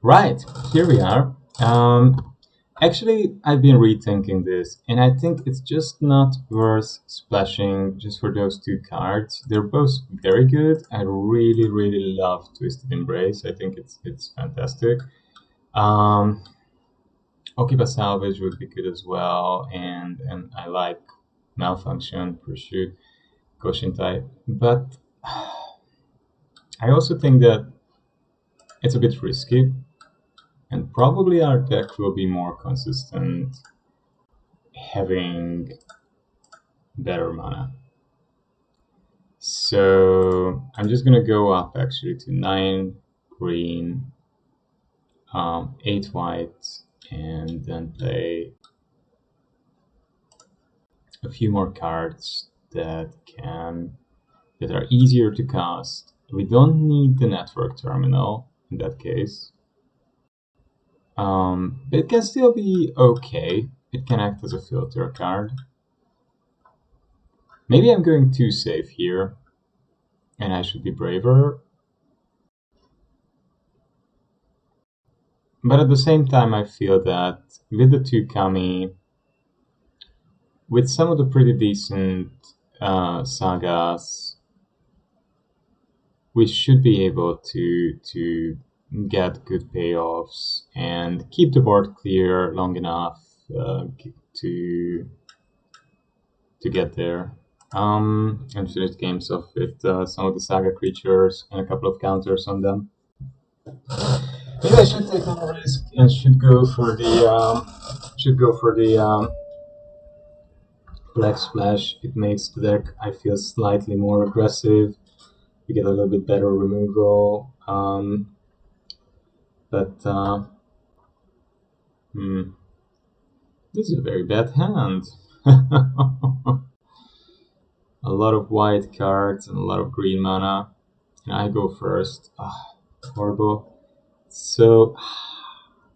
Right, here we are. Actually, I've been rethinking this, and I think it's just not worth splashing just for those two cards. They're both very good. I really, really love Twisted Embrace. I think it's fantastic. Um, Okiba Salvage would be good as well, and I like Malfunction, Pursuit, Goshintai. But I also think that it's a bit risky, and probably our deck will be more consistent having better mana. So I'm just gonna go up actually to 9 green, 8 white, and then play a few more cards that are easier to cast. We don't need the network terminal in that case. But it can still be okay. It can act as a filter card. Maybe I'm going too safe here, and I should be braver. But at the same time, I feel that with the 2 Kami, with some of the pretty decent sagas, we should be able to get good payoffs and keep the board clear long enough to get there. And finish games off with some of the saga creatures and a couple of counters on them. Maybe I should take more risk and should go for the Black Splash. It makes the deck, I feel, slightly more aggressive. You get a little bit better removal. This is a very bad hand. A lot of white cards and a lot of green mana. And I go first. Horrible. So,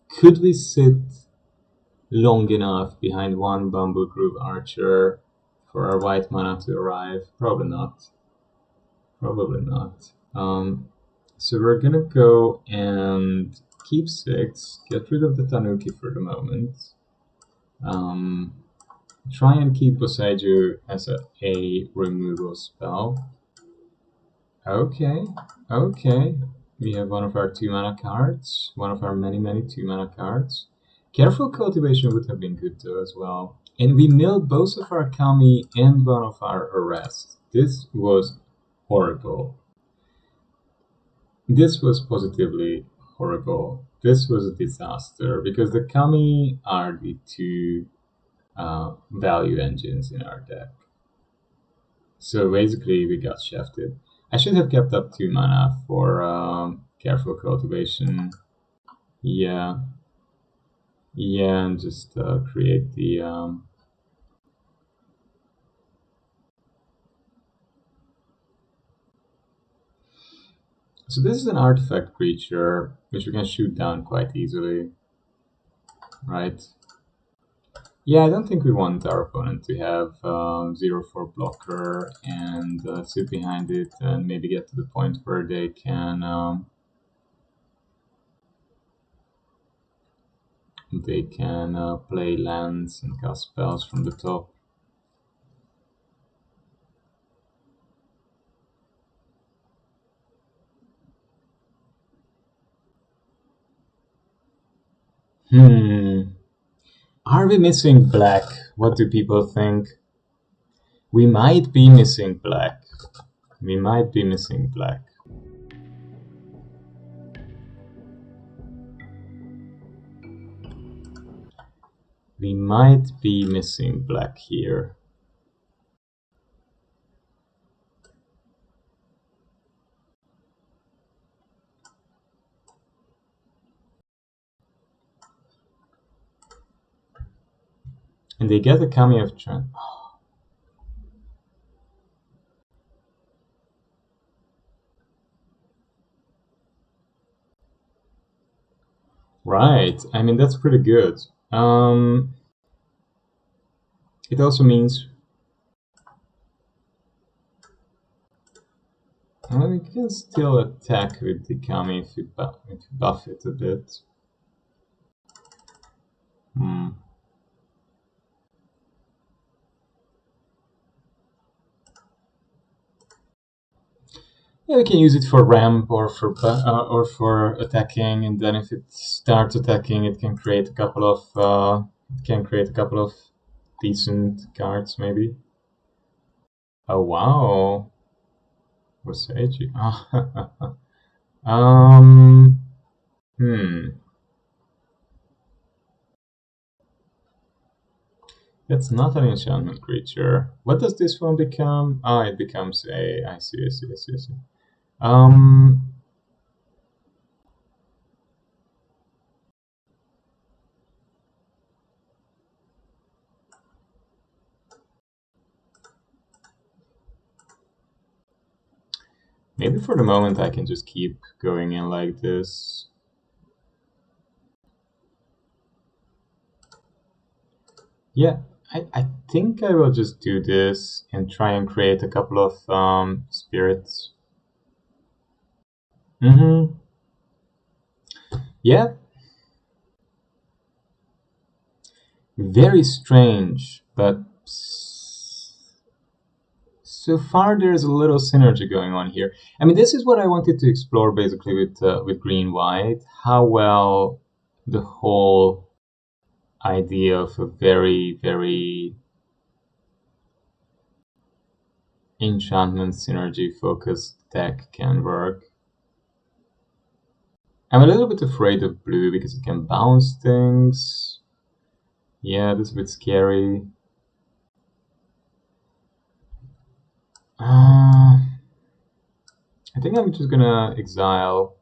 could we sit long enough behind one Bamboo Groove Archer for our white mana to arrive? Probably not. Probably not. So we're gonna go and keep 6, get rid of the Tanuki for the moment. Try and keep Boseiju as a removal spell. Okay, okay. We have one of our 2 mana cards, one of our many 2 mana cards. Careful Cultivation would have been good though as well. And we milled both of our Kami and one of our Arrest. This was horrible. This was positively horrible. This was a disaster because the Kami are the 2 value engines in our deck. So basically we got shafted. I should have kept up 2 mana for Careful Cultivation. Yeah. Yeah, and just create the... So this is an artifact creature, which we can shoot down quite easily. Right? Yeah, I don't think we want our opponent to have 0-4 blocker and sit behind it and maybe get to the point where they can play lands and cast spells from the top. Are we missing black? What do people think? We might be missing black. We might be missing black. We might be missing black here. And they get a Kami of Trent. Right, I mean, that's pretty good. It also means Well, we can still attack with the Kami if we buff it a bit. Hmm. Yeah, we can use it for ramp or for attacking, and then if it starts attacking, it can create a couple of decent cards, maybe. Oh wow, Wasaiji. um. Hmm. That's not an enchantment creature. What does this one become? Ah, it becomes a. I see. I see. I see. I see. Um. Maybe for the moment I can just keep going in like this. Yeah, I think I will just do this and try and create a couple of spirits. Mm-hmm. Yeah, very strange, but so far there's a little synergy going on here. I mean, this is what I wanted to explore basically with Green-White, how well the whole idea of a very enchantment synergy focused deck can work. I'm a little bit afraid of blue because it can bounce things. Yeah, that's a bit scary. I think I'm just gonna exile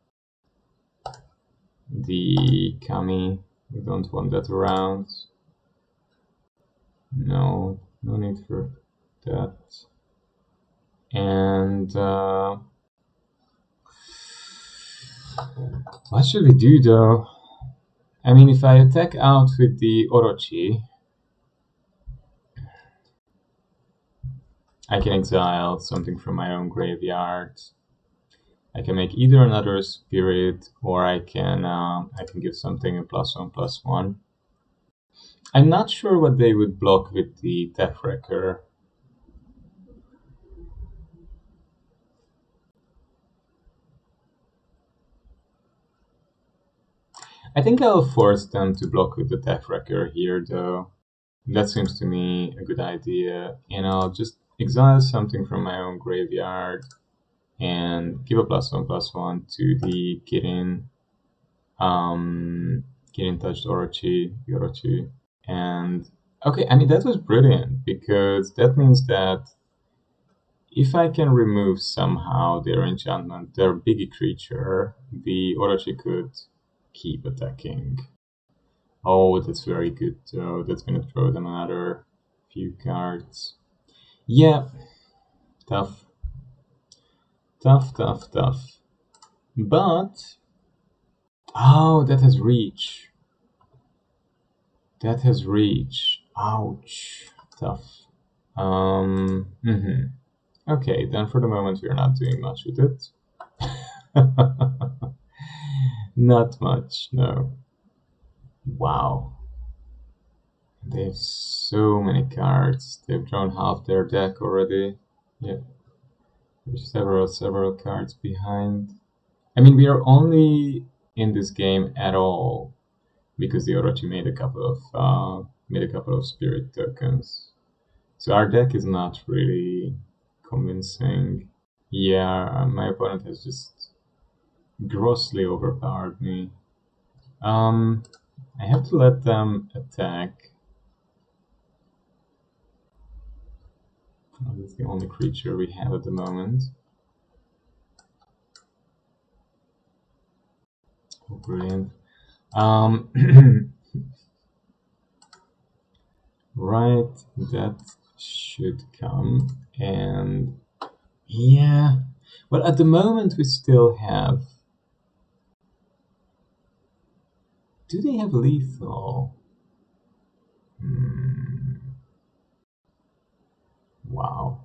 the Kami. We don't want that around. No, no need for that. And what should we do though? I mean, if I attack out with the Orochi, I can exile something from my own graveyard. I can make either another spirit, or I can give something a +1/+1. I'm not sure what they would block with the Death Wrecker. I think I'll force them to block with the Death Wrecker here, though. That seems to me a good idea, and I'll just exile something from my own graveyard and give a +1/+1 to the Kirin touched Orochi. And okay, I mean that was brilliant because that means that if I can remove somehow their enchantment, their biggie creature, the Orochi could keep attacking. Oh, that's very good though. That's gonna throw them another few cards. Yeah, tough. Tough, tough, tough. But oh, that has reach. That has reach. Ouch. Tough. Okay, then for the moment we're not doing much with it. Not much, no. Wow. They have so many cards. They've drawn half their deck already. Yeah, there's several cards behind. I mean, we are only in this game at all because the Orochi made a couple of spirit tokens. So our deck is not really convincing. Yeah, my opponent has just grossly overpowered me. Um, I have to let them attack. Oh, that's the only creature we have at the moment. Oh, brilliant. Um, right, that should come. And yeah, well, at the moment we still have. Do they have lethal? Hmm. Wow.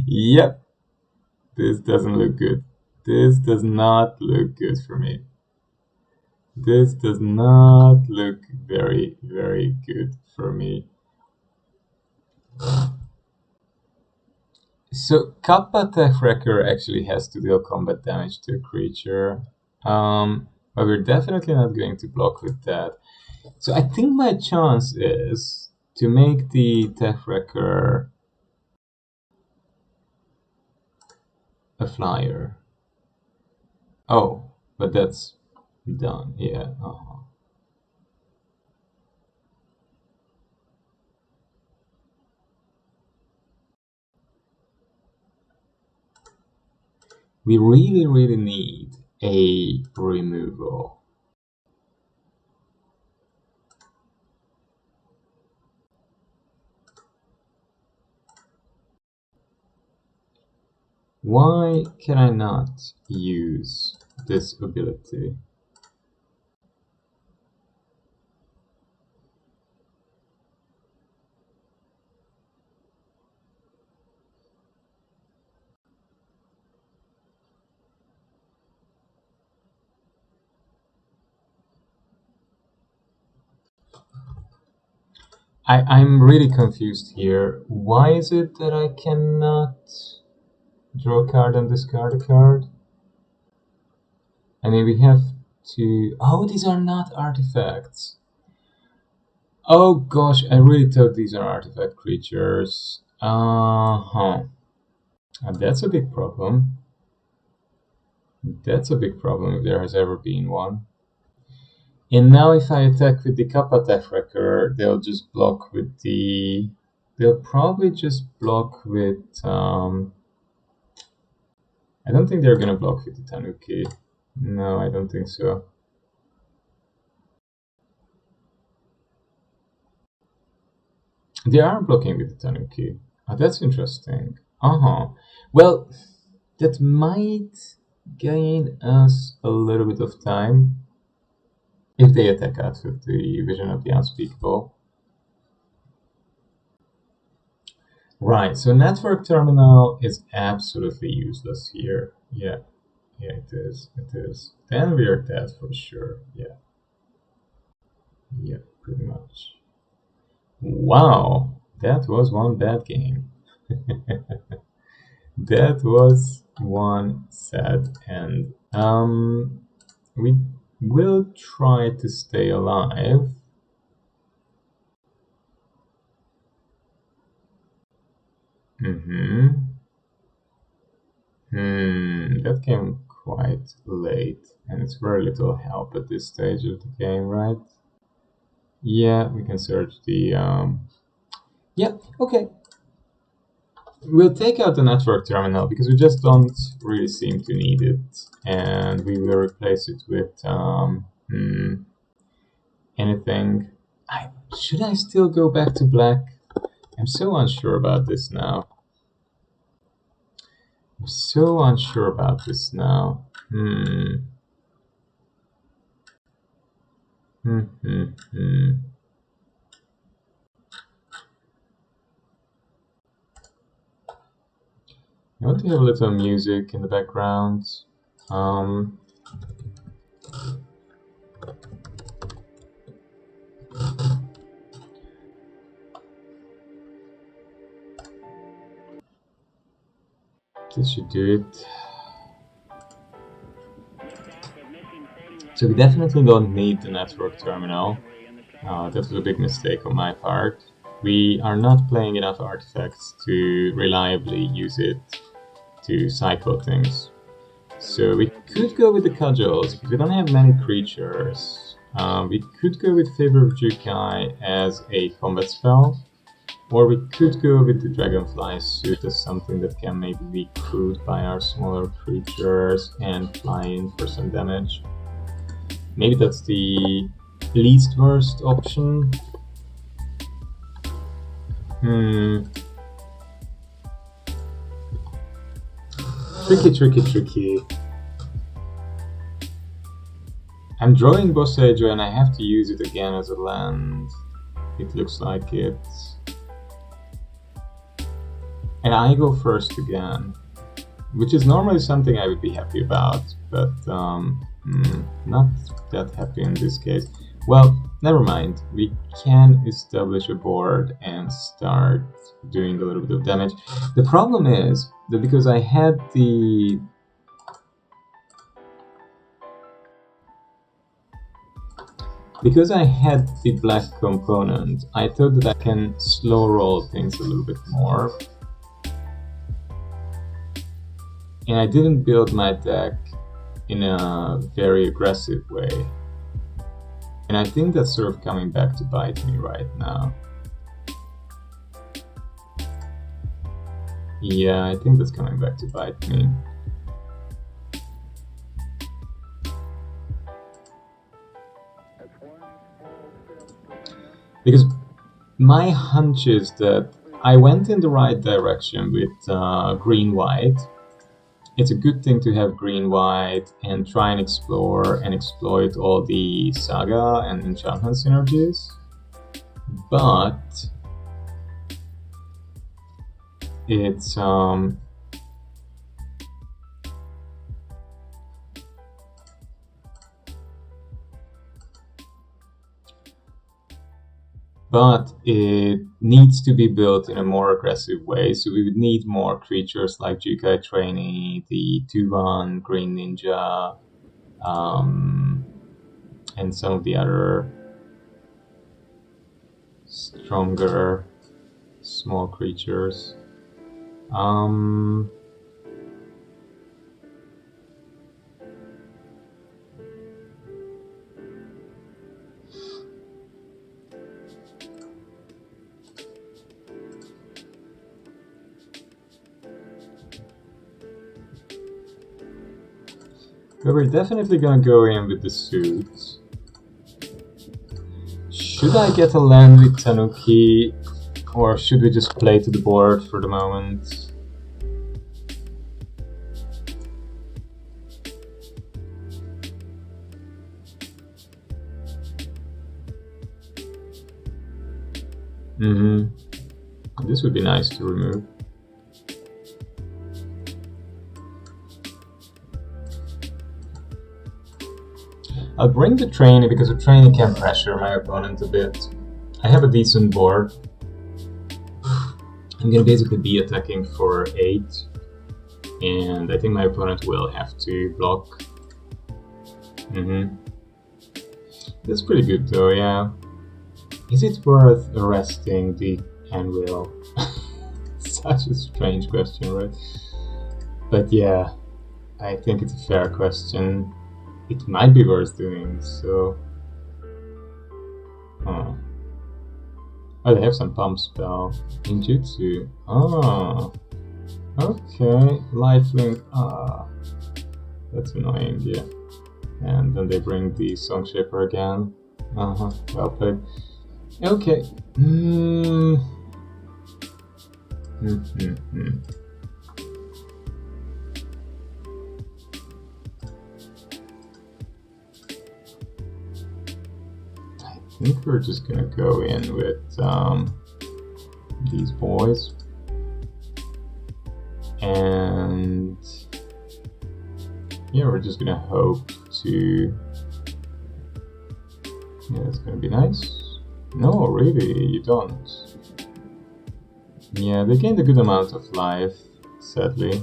Yep, this doesn't look good. This does not look good for me. This does not look very, very good for me. So Kappa Tech Wrecker actually has to deal combat damage to a creature. But we're definitely not going to block with that. So I think my chance is to make the Tech Wrecker a flyer. Oh, but that's done, yeah. We really, really need a removal. Why can I not use this ability? I'm really confused here. Why is it that I cannot draw a card and discard a card? I mean, we have to... Oh, these are not artifacts. Oh gosh, I really thought these are artifact creatures. Uh-huh. That's a big problem. That's a big problem if there has ever been one. And now if I attack with the Kappa Tech Wrecker, they'll just block with the... They'll probably just block with... I don't think they're gonna block with the Tanuki. No, I don't think so. They are blocking with the Tanuki. Oh, that's interesting. Uh-huh. Well, that might gain us a little bit of time if they attack us with the Vision of the Unspeakable. Right, so Network Terminal is absolutely useless here. Yeah, it is. It is. Then we are dead for sure. Yeah, pretty much. Wow, that was one bad game. That was one sad end. We will try to stay alive. That came quite late, and it's very little help at this stage of the game, right? Yeah, we can search the, yeah, okay. We'll take out the network terminal because we just don't really seem to need it, and we will replace it with anything. Should I still go back to black? I'm so unsure about this now. I'm so unsure about this now. I want to have a little music in the background. This should do it. So we definitely don't need the network terminal. That was a big mistake on my part. We are not playing enough artifacts to reliably use it to cycle things. So we could go with the cudgels, because we don't have many creatures. We could go with Favor of Jukai as a combat spell, or we could go with the Dragonfly suit as something that can maybe be crewed by our smaller creatures and fly in for some damage. Maybe that's the least worst option. Tricky. I'm drawing Bosejo and I have to use it again as a land. It looks like it. And I go first again, which is normally something I would be happy about, but not that happy in this case. Well, never mind. We can establish a board and start doing a little bit of damage. The problem is that because I had the black component, I thought that I can slow roll things a little bit more. And I didn't build my deck in a very aggressive way. And I think that's sort of coming back to bite me right now. Yeah, I think that's coming back to bite me. Because my hunch is that I went in the right direction with Green-White. It's a good thing to have Green-White and try and explore and exploit all the saga and enchantment synergies. But it's but it needs to be built in a more aggressive way, so we would need more creatures like Jukai Trainee, the 2/1 Green Ninja, and some of the other stronger small creatures. But we're definitely gonna go in with the suits. Should I get a land with Tanuki, or should we just play to the board for the moment? This would be nice to remove. I'll bring the trainee because the trainee can pressure my opponent a bit. I have a decent board. I'm gonna basically be attacking for 8, and I think my opponent will have to block. That's pretty good though, yeah. Is it worth arresting the anvil? Such a strange question, right? But yeah, I think it's a fair question. It might be worth doing, so... Oh, they have some pump spell. Ninjutsu. Oh, okay. Lifelink. That's annoying, yeah. And then they bring the Song Shaper again. Well played. Okay. I think we're just gonna go in with these boys, and yeah, we're just gonna hope to. Yeah, it's gonna be nice. No, really, you don't. Yeah, they gained a good amount of life, sadly.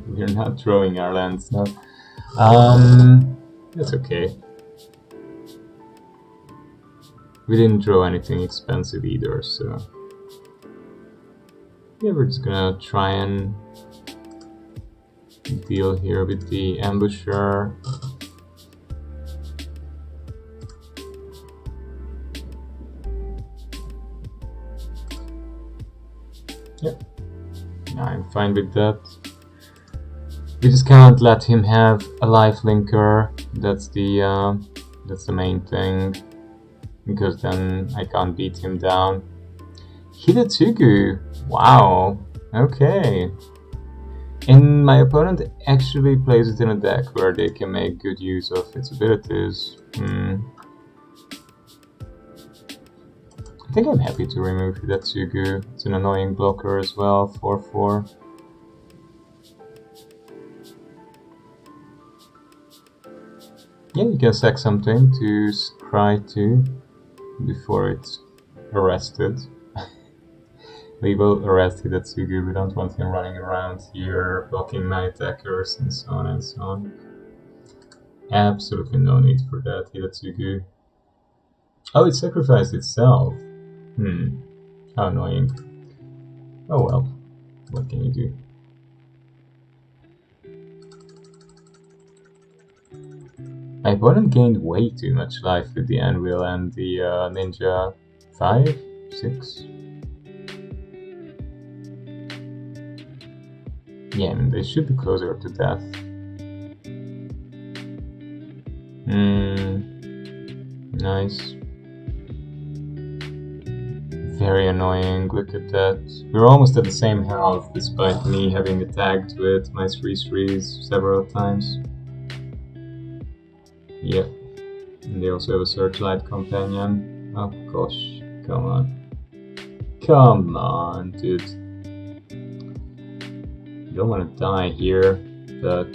We're not drawing our lands now. That's okay. We didn't draw anything expensive either, so... Yeah, we're just gonna try and deal here with the ambusher. Yep, I'm fine with that. We just can't let him have a lifelinker. That's the main thing, because then I can't beat him down. Hidetsugu, wow, okay. And my opponent actually plays it in a deck where they can make good use of its abilities. think I'm happy to remove Hidatsugu. It's an annoying blocker as well, 4/4. Yeah, you can sack something to scry 2 before it's arrested. We will arrest Hidatsugu, we don't want him running around here, blocking night attackers and so on and so on. Absolutely no need for that, Hidatsugu. Oh, it sacrificed itself. How annoying. Oh well, what can you do? My opponent gained way too much life with the anvil and the ninja 5, 6. Yeah, I mean, they should be closer to death. Nice. Very annoying, look at that. We're almost at the same health, despite me having attacked with my 3/3s several times. Yep. And they also have a Searchlight companion. Oh gosh, come on. Come on, dude. You don't want to die here, but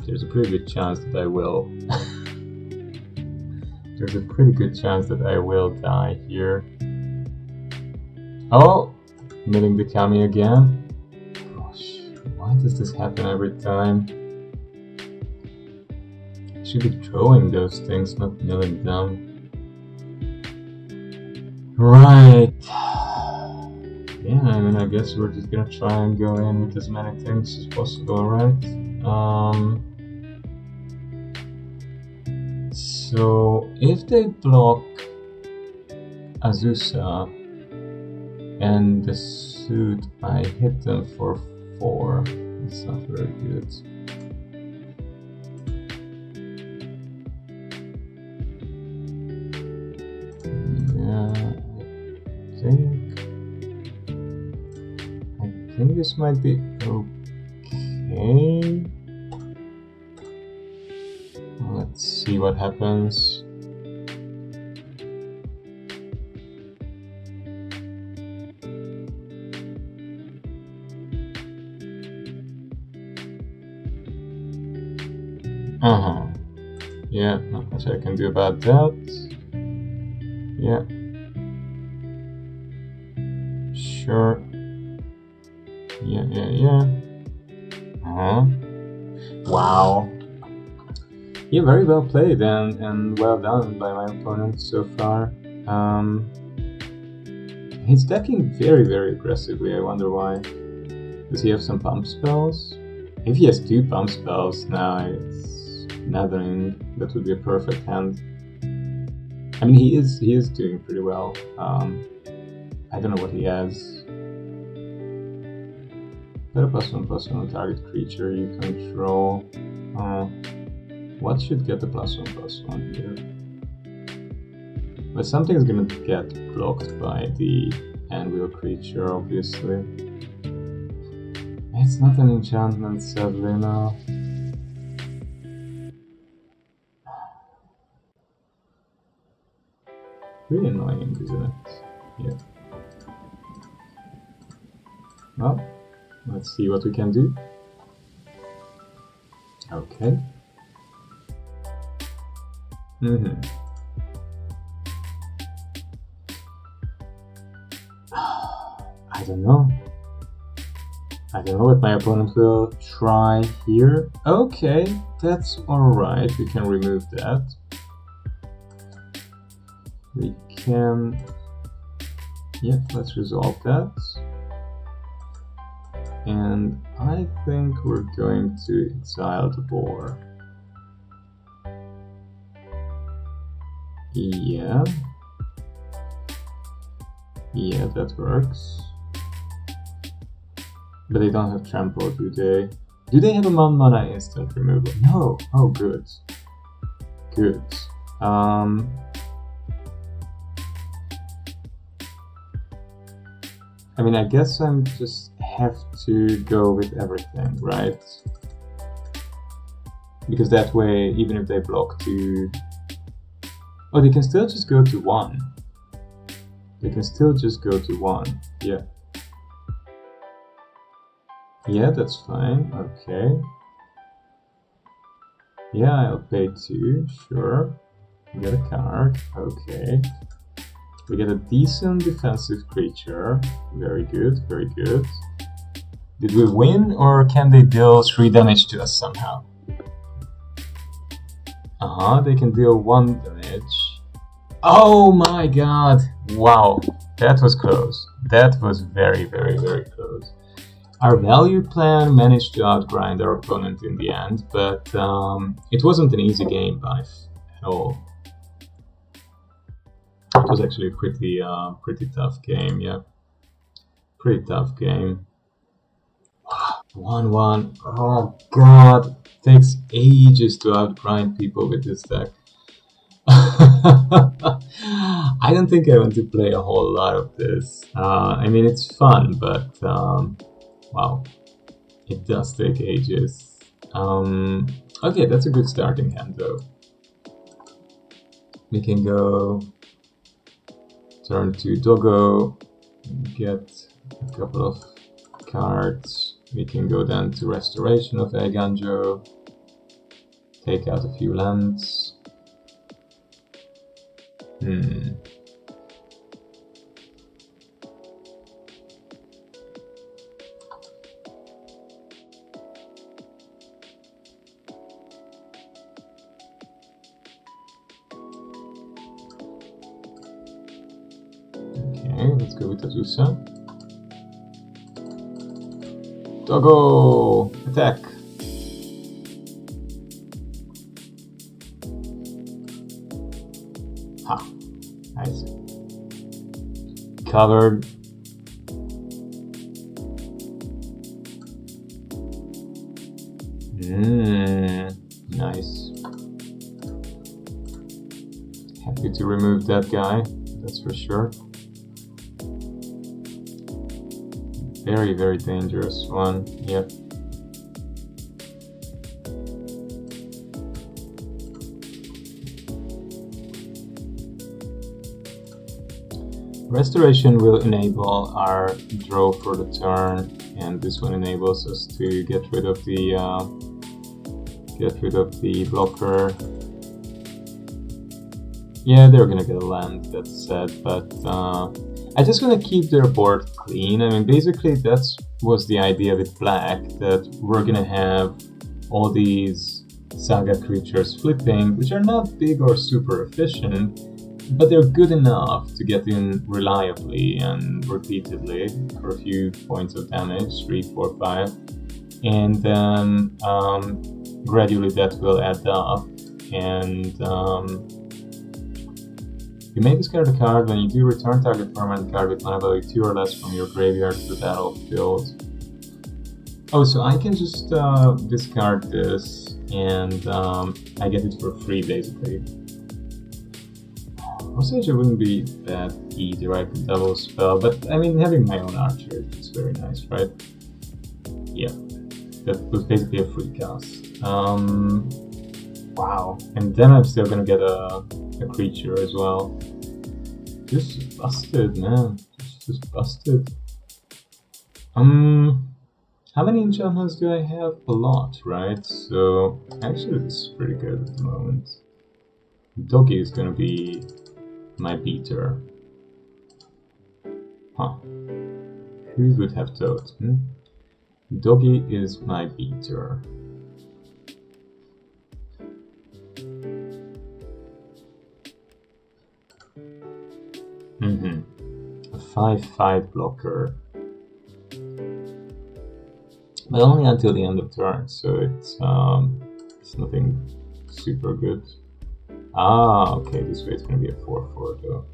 there's a pretty good chance that I will. There's a pretty good chance that I will die here. Oh! Milling the Kami again. Gosh, why does this happen every time? I should be throwing those things, not milling them. Right. Yeah, I mean, I guess we're just gonna try and go in with as many things as possible, right? So, if they block Azusa and the suit, I hit them for 4. It's not very good. Yeah, I think this might be okay. Let's see what happens. Yeah, not much I can do about that. Yeah. Sure. Yeah. Wow. Yeah, very well played and well done by my opponent so far. He's decking very, very aggressively. I wonder why. Does he have some pump spells? If he has 2 pump spells now, it's Nethering. That would be a perfect hand. I mean, he is doing pretty well. I don't know what he has. Put a +1/+1 on target creature you control. What should get the +1/+1 here? But something's gonna get blocked by the anvil creature, obviously. It's not an enchantment, sadly, no. Really annoying, isn't it? Yeah. Well, let's see what we can do. Okay. I don't know. I don't know what my opponent will try here. Okay, that's alright. We can remove that. We can... Yeah, let's resolve that. And I think we're going to exile the boar. Yeah. Yeah, that works. But they don't have trample, do they? Do they have a 1-mana instant removal? No! Oh, good. Good. I mean, I guess I'm just have to go with everything, right? Because that way, even if they block 2 Oh, they can still just go to 1. They can still just go to 1. Yeah. Yeah, that's fine. Okay. Yeah, I'll pay 2. Sure. We get a card. Okay. We get a decent defensive creature. Very good, very good. Did we win, or can they deal 3 damage to us somehow? They can deal 1 damage. Oh my god! Wow, that was close. That was very, very, very close. Our value plan managed to outgrind our opponent in the end, but it wasn't an easy game at all. It was actually a pretty tough game, yeah. Pretty tough game. 1-1. Oh god, takes ages to outgrind people with this deck. I don't think I want to play a whole lot of this. I mean, it's fun, but wow, it does take ages. Okay, that's a good starting hand though. We can go turn to Doggo, get a couple of cards. We can go then to Restoration of Eiganjo, take out a few lands. Okay, let's go with Azusa. Doggo! Attack! Ha! Nice. Covered. Nice. Happy to remove that guy, that's for sure. Very, very dangerous one, yep. Restoration will enable our draw for the turn, and this one enables us to get rid of the blocker. Yeah, they're gonna get a land, that's sad, but I just want to keep their board clean. I mean, basically that was the idea with black, that we're gonna have all these saga creatures flipping, which are not big or super efficient, but they're good enough to get in reliably and repeatedly for a few points of damage, 3, 4, 5, and then gradually that will add up. And you may discard a card. When you do, return target permanent card with mana value 2 or less from your graveyard to the battlefield. Oh, so I can just discard this, and I get it for free, basically. Osage wouldn't be that either. I could double spell, but I mean, having my own archer is very nice, right? Yeah, that was basically a free cast. Wow, and then I'm still gonna get a creature as well. Just busted, man. Just busted. How many enchantments do I have? A lot, right? So actually, this is pretty good at the moment. Doggy is gonna be my beater. Huh. Who would have thought? Doggy is my beater. A 5/5 blocker. But only until the end of turn, so it's nothing super good. Ah, okay, this way it's gonna be a 4/4 though.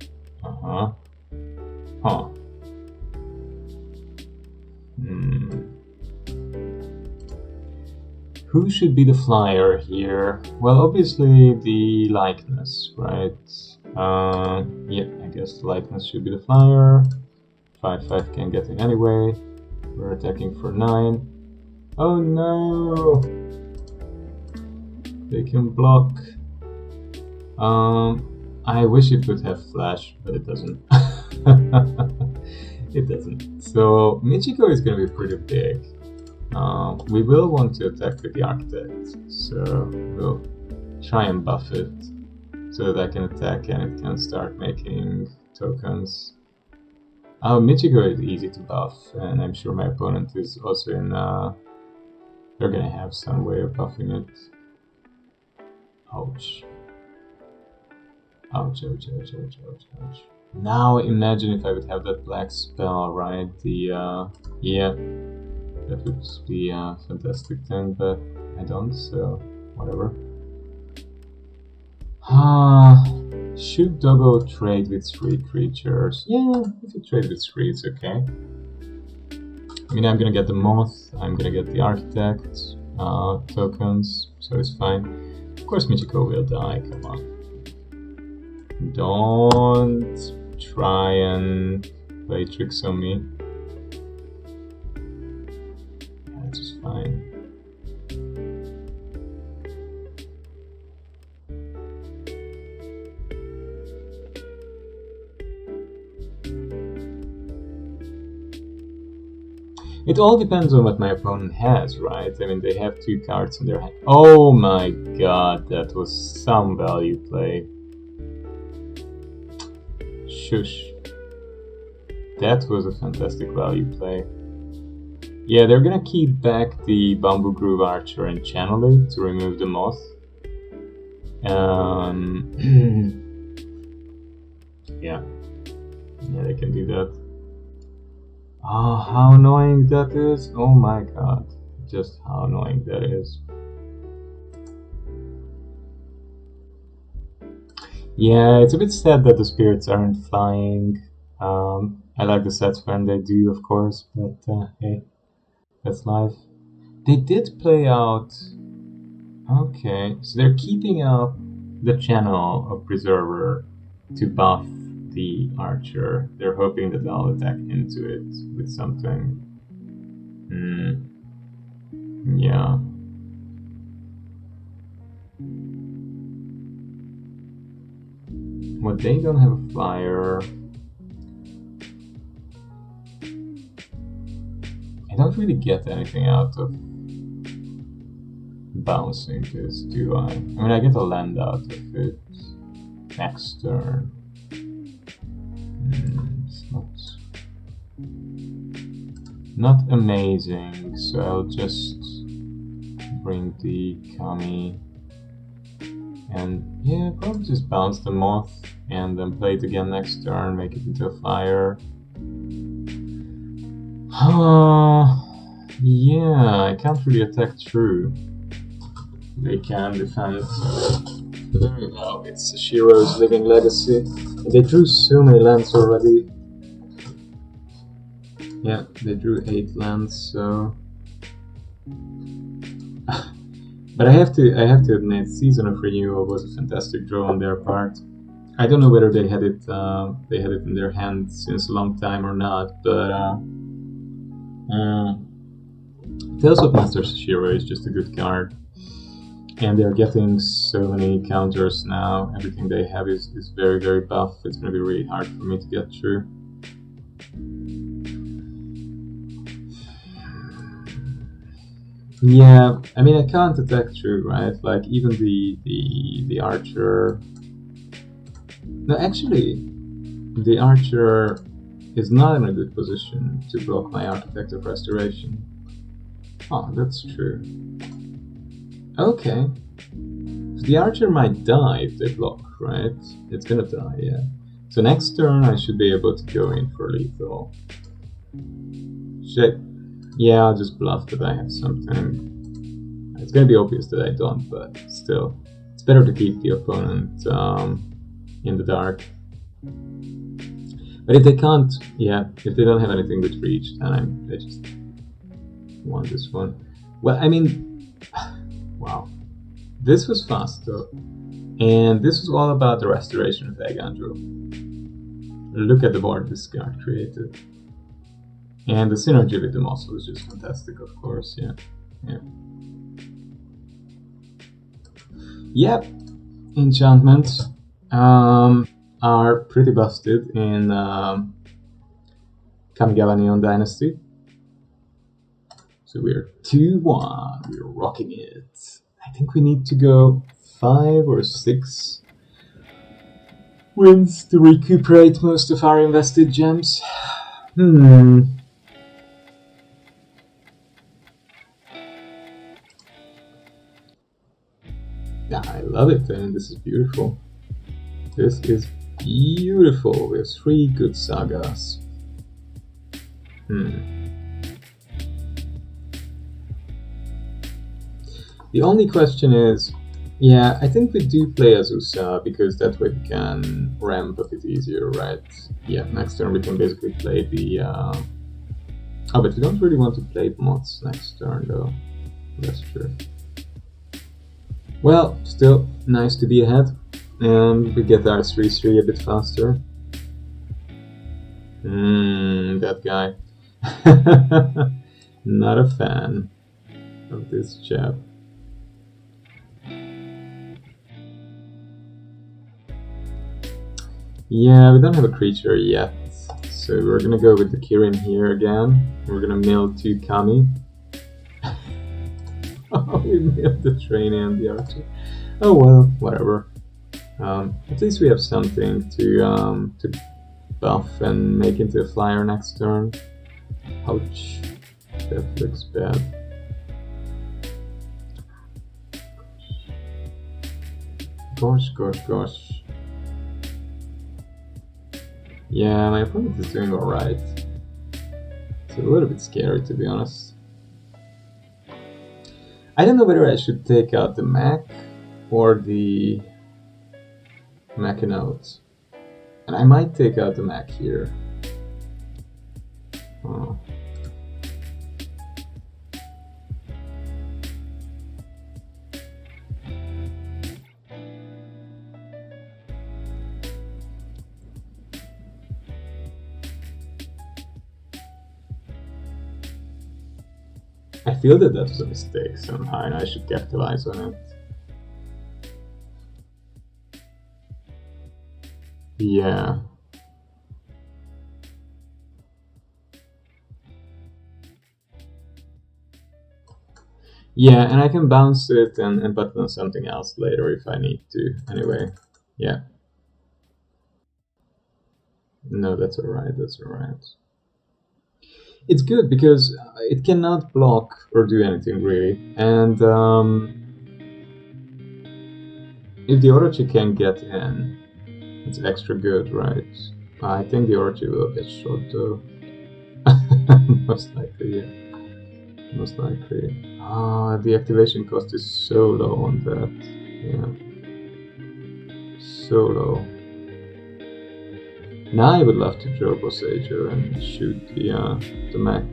Huh. Who should be the flyer here? Well, obviously the likeness, right? Yeah, I guess the likeness should be the flyer. 5/5 can get in anyway. We're attacking for 9. Oh no! They can block. I wish it would have flash, but it doesn't. It doesn't. So Michiko is gonna be pretty big. We will want to attack with the Architect, so we'll try and buff it so that I can attack and it can start making tokens. Michiko is easy to buff, and I'm sure my opponent is also in. They're gonna have some way of buffing it. Ouch. Ouch, ouch, ouch, ouch, ouch, ouch. Now imagine if I would have that black spell, right? Yeah, that would be a fantastic thing, but I don't, so whatever. Should Doggo trade with 3 creatures? Yeah, if you trade with 3, it's okay. I mean, I'm gonna get the Moth, I'm gonna get the Architect tokens, so it's fine. Of course Michiko will die, come on. Don't try and play tricks on me. That's just fine. It all depends on what my opponent has, right? I mean, they have 2 cards in their hand. Oh my god, that was some value play. Shush. That was a fantastic value play. Yeah, they're gonna keep back the Bamboo Groove Archer and channel it to remove the Moth. Yeah. Yeah, they can do that. Oh, how annoying that is. Oh my god. Just how annoying that is. Yeah, it's a bit sad that the spirits aren't flying. I like the sets when they do, of course, but hey, that's life. They did play out... Okay, so they're keeping up the channel of Preserver to buff the Archer. They're hoping that I'll attack into it with something. Yeah. Well, they don't have a flyer. I don't really get anything out of bouncing this, do I? I mean, I get a land out of it next turn. It's not amazing, so I'll just bring the Kami and yeah, probably just bounce the Moth and then play it again next turn, make it into a flyer. Yeah, I can't really attack through. They can defend very well. It's Shiro's Living Legacy. They drew so many lands already. Yeah, they drew 8 lands, so... But I have to admit, Season of Renewal was a fantastic draw on their part. I don't know whether they had it in their hand since a long time or not, but Tales of Master Shiro is just a good card. And they're getting so many counters now. Everything they have is very, very buff. It's going to be really hard for me to get through. Yeah, I mean, I can't attack through, right? Like, even the Archer... No, actually, the Archer is not in a good position to block my Architect of Restoration. Oh, that's true. Okay. The Archer might die if they block, right? It's gonna die, yeah. So next turn I should be able to go in for lethal. Shit. Yeah, I'll just bluff that I have something. It's gonna be obvious that I don't, but still. It's better to keep the opponent in the dark. But if they can't, yeah, if they don't have anything with reach, then they just want this one. Well, I mean... Wow. This was fast though. And this was all about the restoration of Egg Andrew. Look at the board this card created. And the synergy with the muscle is just fantastic, of course, yeah. Yep. Enchantment. are pretty busted in Kamigawa Neon Dynasty. So we're 2-1. We're rocking it. I think we need to go 5 or 6 wins to recuperate most of our invested gems. Yeah, I love it, and this is beautiful. This is beautiful. We have 3 good sagas. The only question is, yeah, I think we do play Azusa because that way we can ramp a bit easier, right? Yeah, next turn we can basically play the. Oh, but we don't really want to play mods next turn, though. That's true. Well, still nice to be ahead, and we get our 3-3 a bit faster. That guy. Not a fan of this chap. Yeah, we don't have a creature yet, so we're gonna go with the Kirin here again. We're gonna mill 2 Kami. Oh, we milled the train and the archer. Oh well, whatever. At least we have something to buff and make into a flyer next turn. Ouch, that looks bad. Gosh. Yeah, my opponent is doing alright. It's a little bit scary, to be honest. I don't know whether I should take out the Mac or the Machinote. And I might take out the Mac here. Oh. I feel that was a mistake somehow, and I should capitalize on it. Yeah. Yeah, and I can bounce it and put on something else later if I need to. Anyway, yeah. No, that's alright, that's alright. It's good because it cannot block or do anything really, and if the Orochi can get in, it's extra good, right? I think the Orochi will get shot though. Most likely, yeah. Most likely. The activation cost is so low on that. Yeah. So low. Now I would love to draw Bosager and shoot the mech.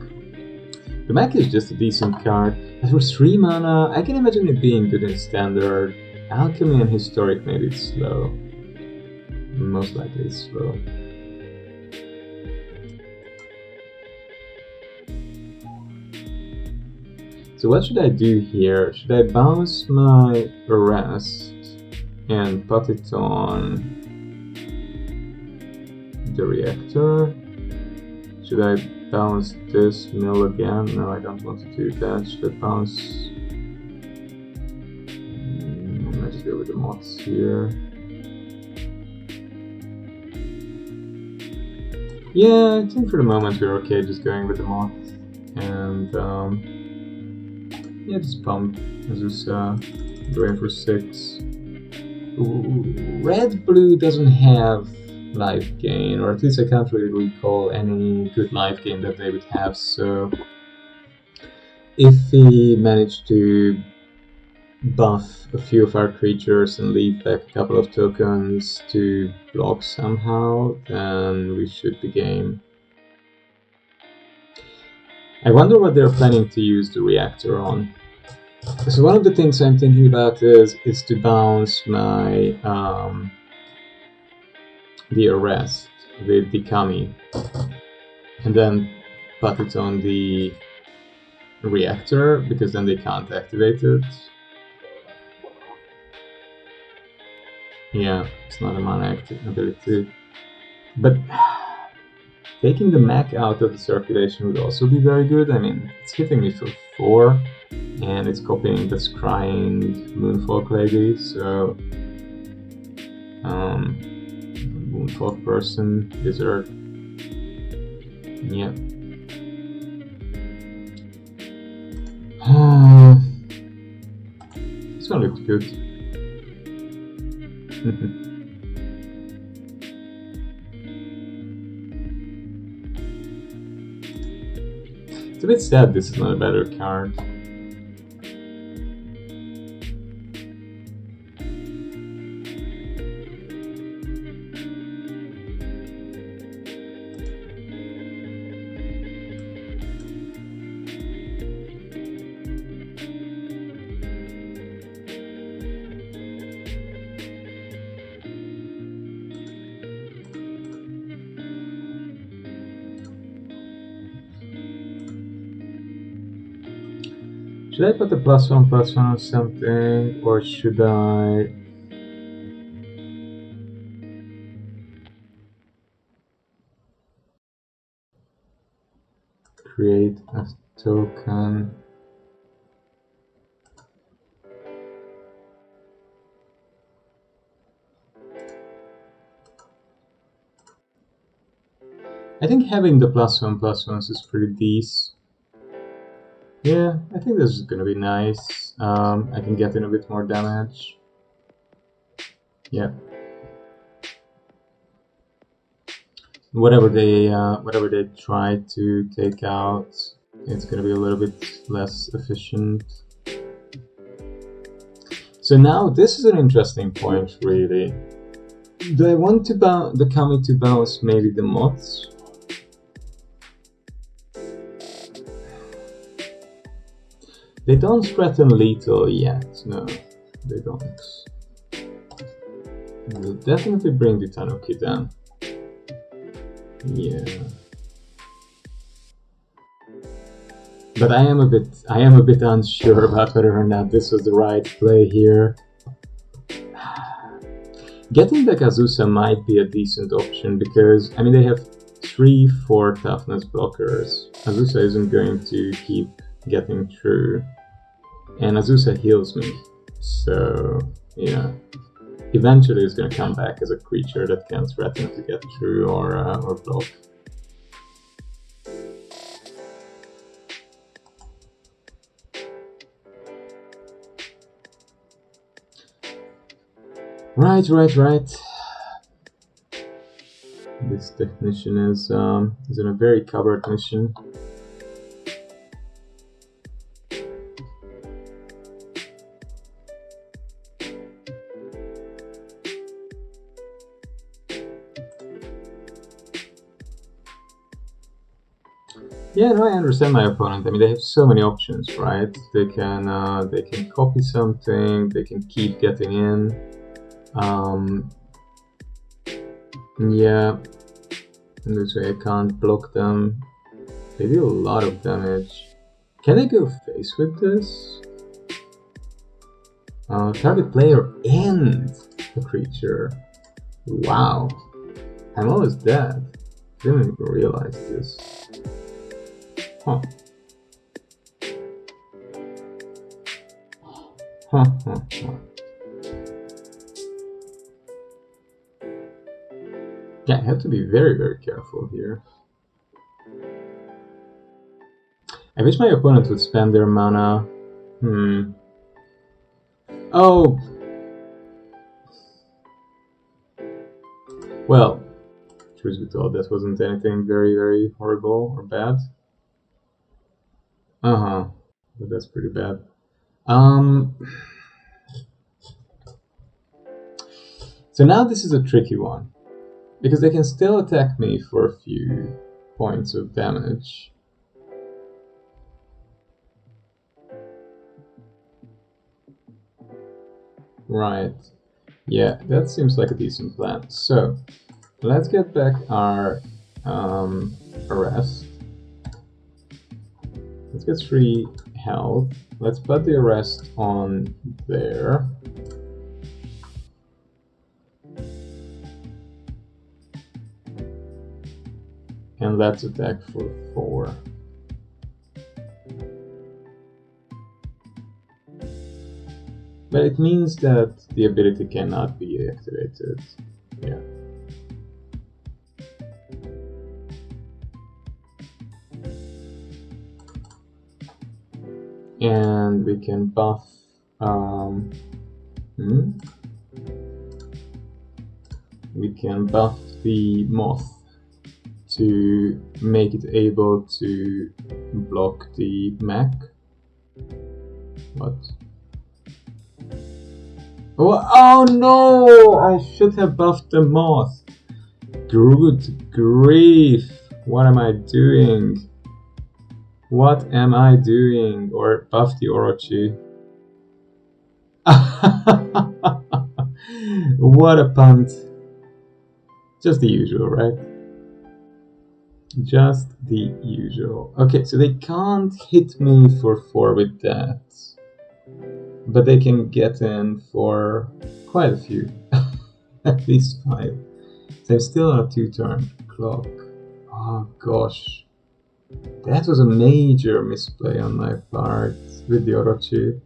The mech is just a decent card. As for 3 mana, I can imagine it being good in standard. Alchemy and historic, maybe it's slow. Most likely it's slow. So what should I do here? Should I bounce my arrest and put it on the reactor? Should I bounce this mill again? No, I don't want to do that. Should I bounce? Let's go with the mods here. Yeah, I think for the moment we're okay just going with the mods. And yeah, just pump Azusa, going for 6. Red-blue doesn't have life gain, or at least I can't really recall any good life gain that they would have, so if we manage to buff a few of our creatures and leave back a couple of tokens to block somehow, then we should be game. I wonder what they're planning to use the reactor on. So one of the things I'm thinking about is to bounce my the arrest with the Kami, and then put it on the reactor, because then they can't activate it. Yeah, it's not a mana ability. But taking the mech out of the circulation would also be very good. I mean, it's hitting me for 4, and it's copying the scrying Moonfolk lady, so Moonfolk person, wizard. Yeah. This one looks good. It's a bit sad this is not a better card. Should I put the +1/+1 on something, or should I create a token? I think having the +1/+1s is pretty decent. Yeah, I think this is gonna be nice. I can get in a bit more damage. Yeah. Whatever they try to take out, it's gonna be a little bit less efficient. So now this is an interesting point, really. Do I want to the Kami to bounce maybe the moths? They don't threaten lethal yet, no, they don't. We'll definitely bring the Tanuki down. Yeah. But I am a bit unsure about whether or not this was the right play here. Getting back Azusa might be a decent option because, I mean, they have 3/4 toughness blockers. Azusa isn't going to keep getting through. And Azusa heals me, so yeah. Eventually it's gonna come back as a creature that can threaten to get through or block. Right. This technician is in a very covered mission. Yeah, no, I understand my opponent. I mean, they have so many options, right? They can copy something. They can keep getting in. Yeah, and this way I can't block them. They deal a lot of damage. Can I go face with this? Target player and a creature. Wow, I'm almost dead. Didn't even realize this. Huh. Yeah, I have to be very careful here. I wish my opponent would spend their mana. Oh! Well, truth be told, that wasn't anything very horrible or bad. But that's pretty bad. So now this is a tricky one. Because they can still attack me for a few points of damage. Right. Yeah, that seems like a decent plan. So, let's get back our arrest. Let's get 3 health. Let's put the arrest on there. And let's attack for 4. But it means that the ability cannot be activated. Yeah. And we can buff we can buff the moth to make it able to block the mech. What? Oh no! I should have buffed the moth. Good grief! What am I doing? What am I doing? Or buff the Orochi. What a punt. Just the usual, right? Just the usual. Okay, so they can't hit me for 4 with that. But they can get in for quite a few. At least 5. So I'm still on a 2-turn clock. Oh gosh. That was a major misplay on my part with the Orochi.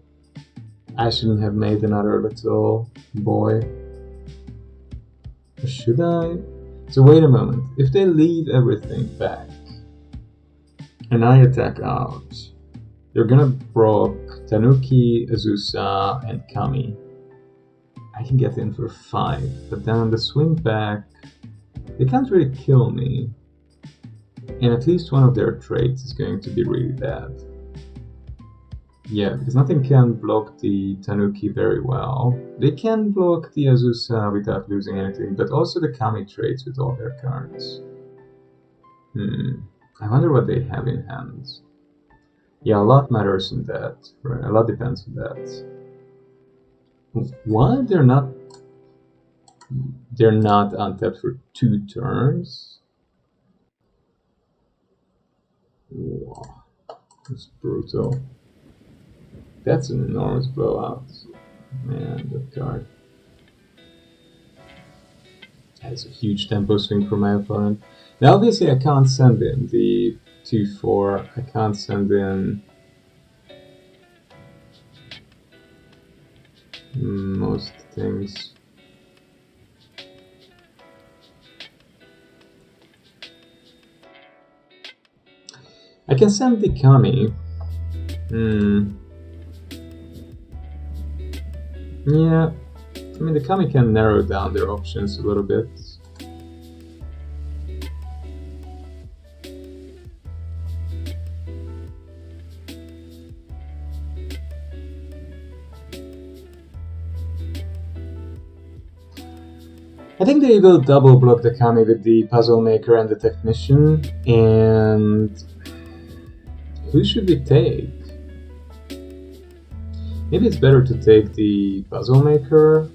I shouldn't have made another little boy. Or should I? So wait a moment. If they leave everything back and I attack out, they're gonna proc Tanuki, Azusa, and Kami. I can get in for 5, but then on the swing back, they can't really kill me. And at least one of their traits is going to be really bad. Yeah, because nothing can block the Tanuki very well. They can block the Azusa without losing anything, but also the Kami traits with all their cards. I wonder what they have in hand. Yeah, a lot matters in that. Right? A lot depends on that. Why they're not untapped for 2 turns? Wow, that's brutal. That's an enormous blowout. Man, that card. That's a huge tempo swing for my opponent. Now obviously I can't send in the 2-4. I can't send in most things. I can send the Kami. Yeah, I mean the Kami can narrow down their options a little bit. I think they will double block the Kami with the Puzzle Maker and the Technician, and who should we take? Maybe it's better to take the Puzzle Maker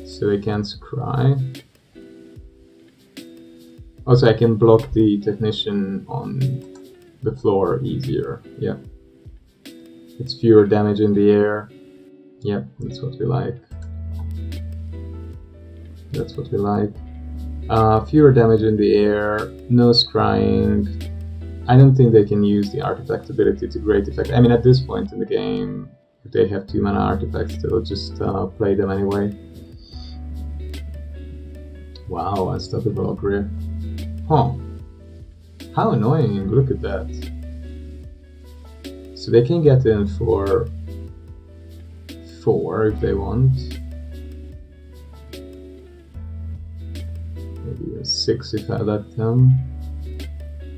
so I can't scry. Also, I can block the Technician on the floor easier. Yeah. It's fewer damage in the air. Yep, that's what we like. That's what we like. Fewer damage in the air, no scrying. I don't think they can use the artifact ability to great effect. I mean, at this point in the game, if they have 2 mana artifacts, they'll just play them anyway. Wow, unstoppable Ogre. Huh. How annoying, look at that. So they can get in for 4 if they want. Maybe a 6 if I let them.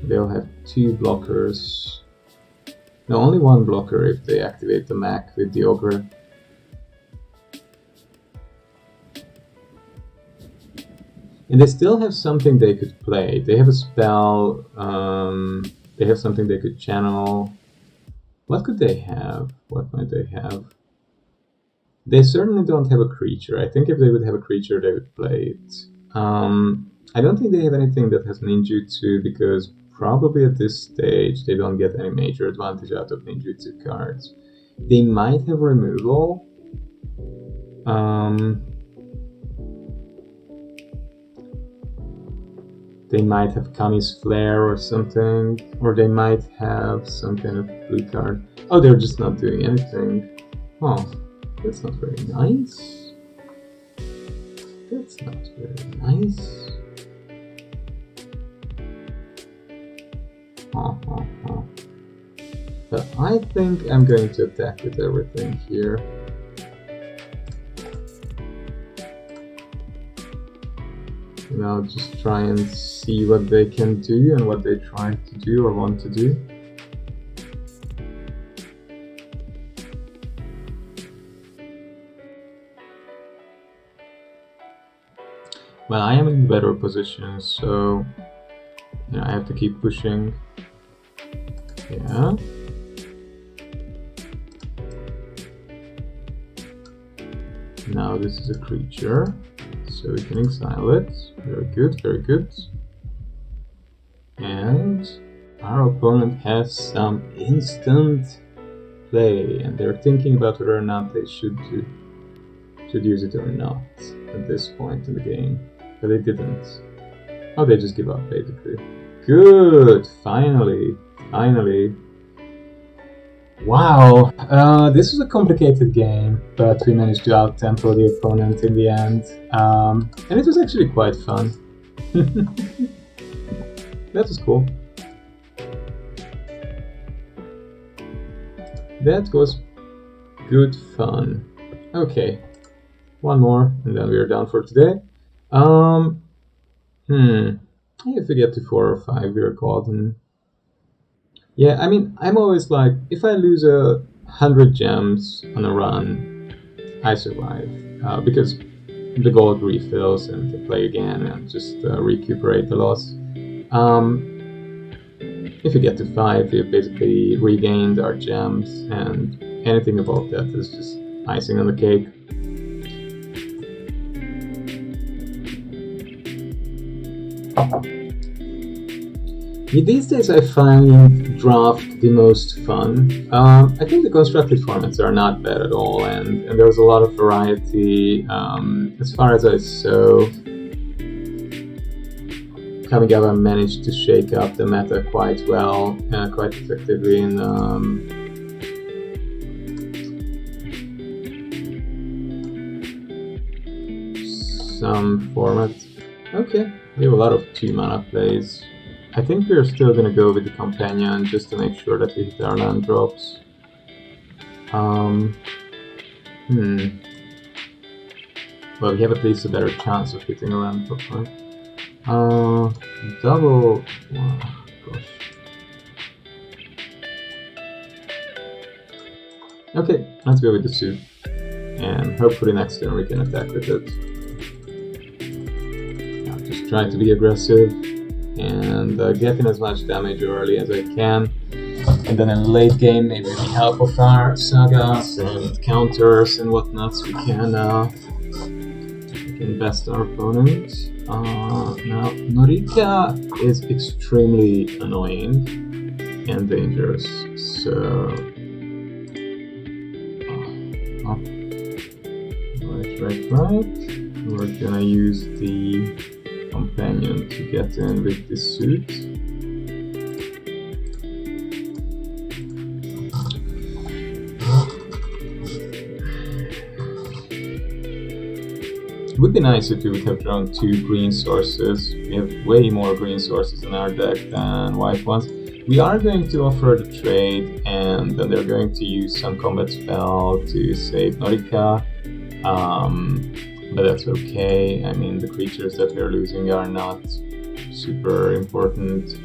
They'll have 2 blockers. No, only 1 blocker if they activate the mech with the Ogre. And they still have something they could play. They have a spell, they have something they could channel. What could they have? What might they have? They certainly don't have a creature. I think if they would have a creature, they would play it. I don't think they have anything that has ninjutsu, because probably at this stage they don't get any major advantage out of ninjutsu cards. They might have removal. They might have Kami's Flare or something, or they might have some kind of blue card. Oh, they're just not doing anything. Oh, that's not very nice. That's not very nice. But I think I'm going to attack with everything here. And I'll just try and see what they can do and what they try to do or want to do. Well, I am in a better position, so I have to keep pushing. Yeah. Now this is a creature, so we can exile it. Very good, very good. And our opponent has some instant play, and they're thinking about whether or not they should use it or not at this point in the game. But they didn't. Oh, they just give up, basically. Good! Finally! Finally! Wow! This was a complicated game, but we managed to out-tempo the opponent in the end. And it was actually quite fun. That was cool. That was good fun. Okay. One more, and then we are done for today. If we get to 4 or 5, we are golden. Yeah, I mean, I'm always like, if I lose 100 gems on a run, I survive. Because the gold refills and to play again and just recuperate the loss. If we get to 5, we have basically regained our gems, and anything above that is just icing on the cake. These days I find draft the most fun. I think the constructed formats are not bad at all, and there was a lot of variety. As far as I saw, Kamigawa managed to shake up the meta quite well, quite effectively in some formats. Okay, we have a lot of 2-mana plays. I think we're still gonna go with the companion just to make sure that we hit our land drops. Well, we have at least a better chance of hitting a land drop, right? Double... Oh, gosh. Okay, let's go with the suit. And hopefully next turn we can attack with it. Yeah, just try to be aggressive and get in as much damage early as I can, and then in late game, maybe with the help of our sagas and counters and whatnot, we can best our opponent. Now Norika is extremely annoying and dangerous, so right. We're gonna use the companion to get in with this suit. It would be nice if we would have drawn 2 green sources. We have way more green sources in our deck than white ones. We are going to offer the trade, and then they're going to use some combat spell to save Norika. But that's okay. I mean, the creatures that we're losing are not super important,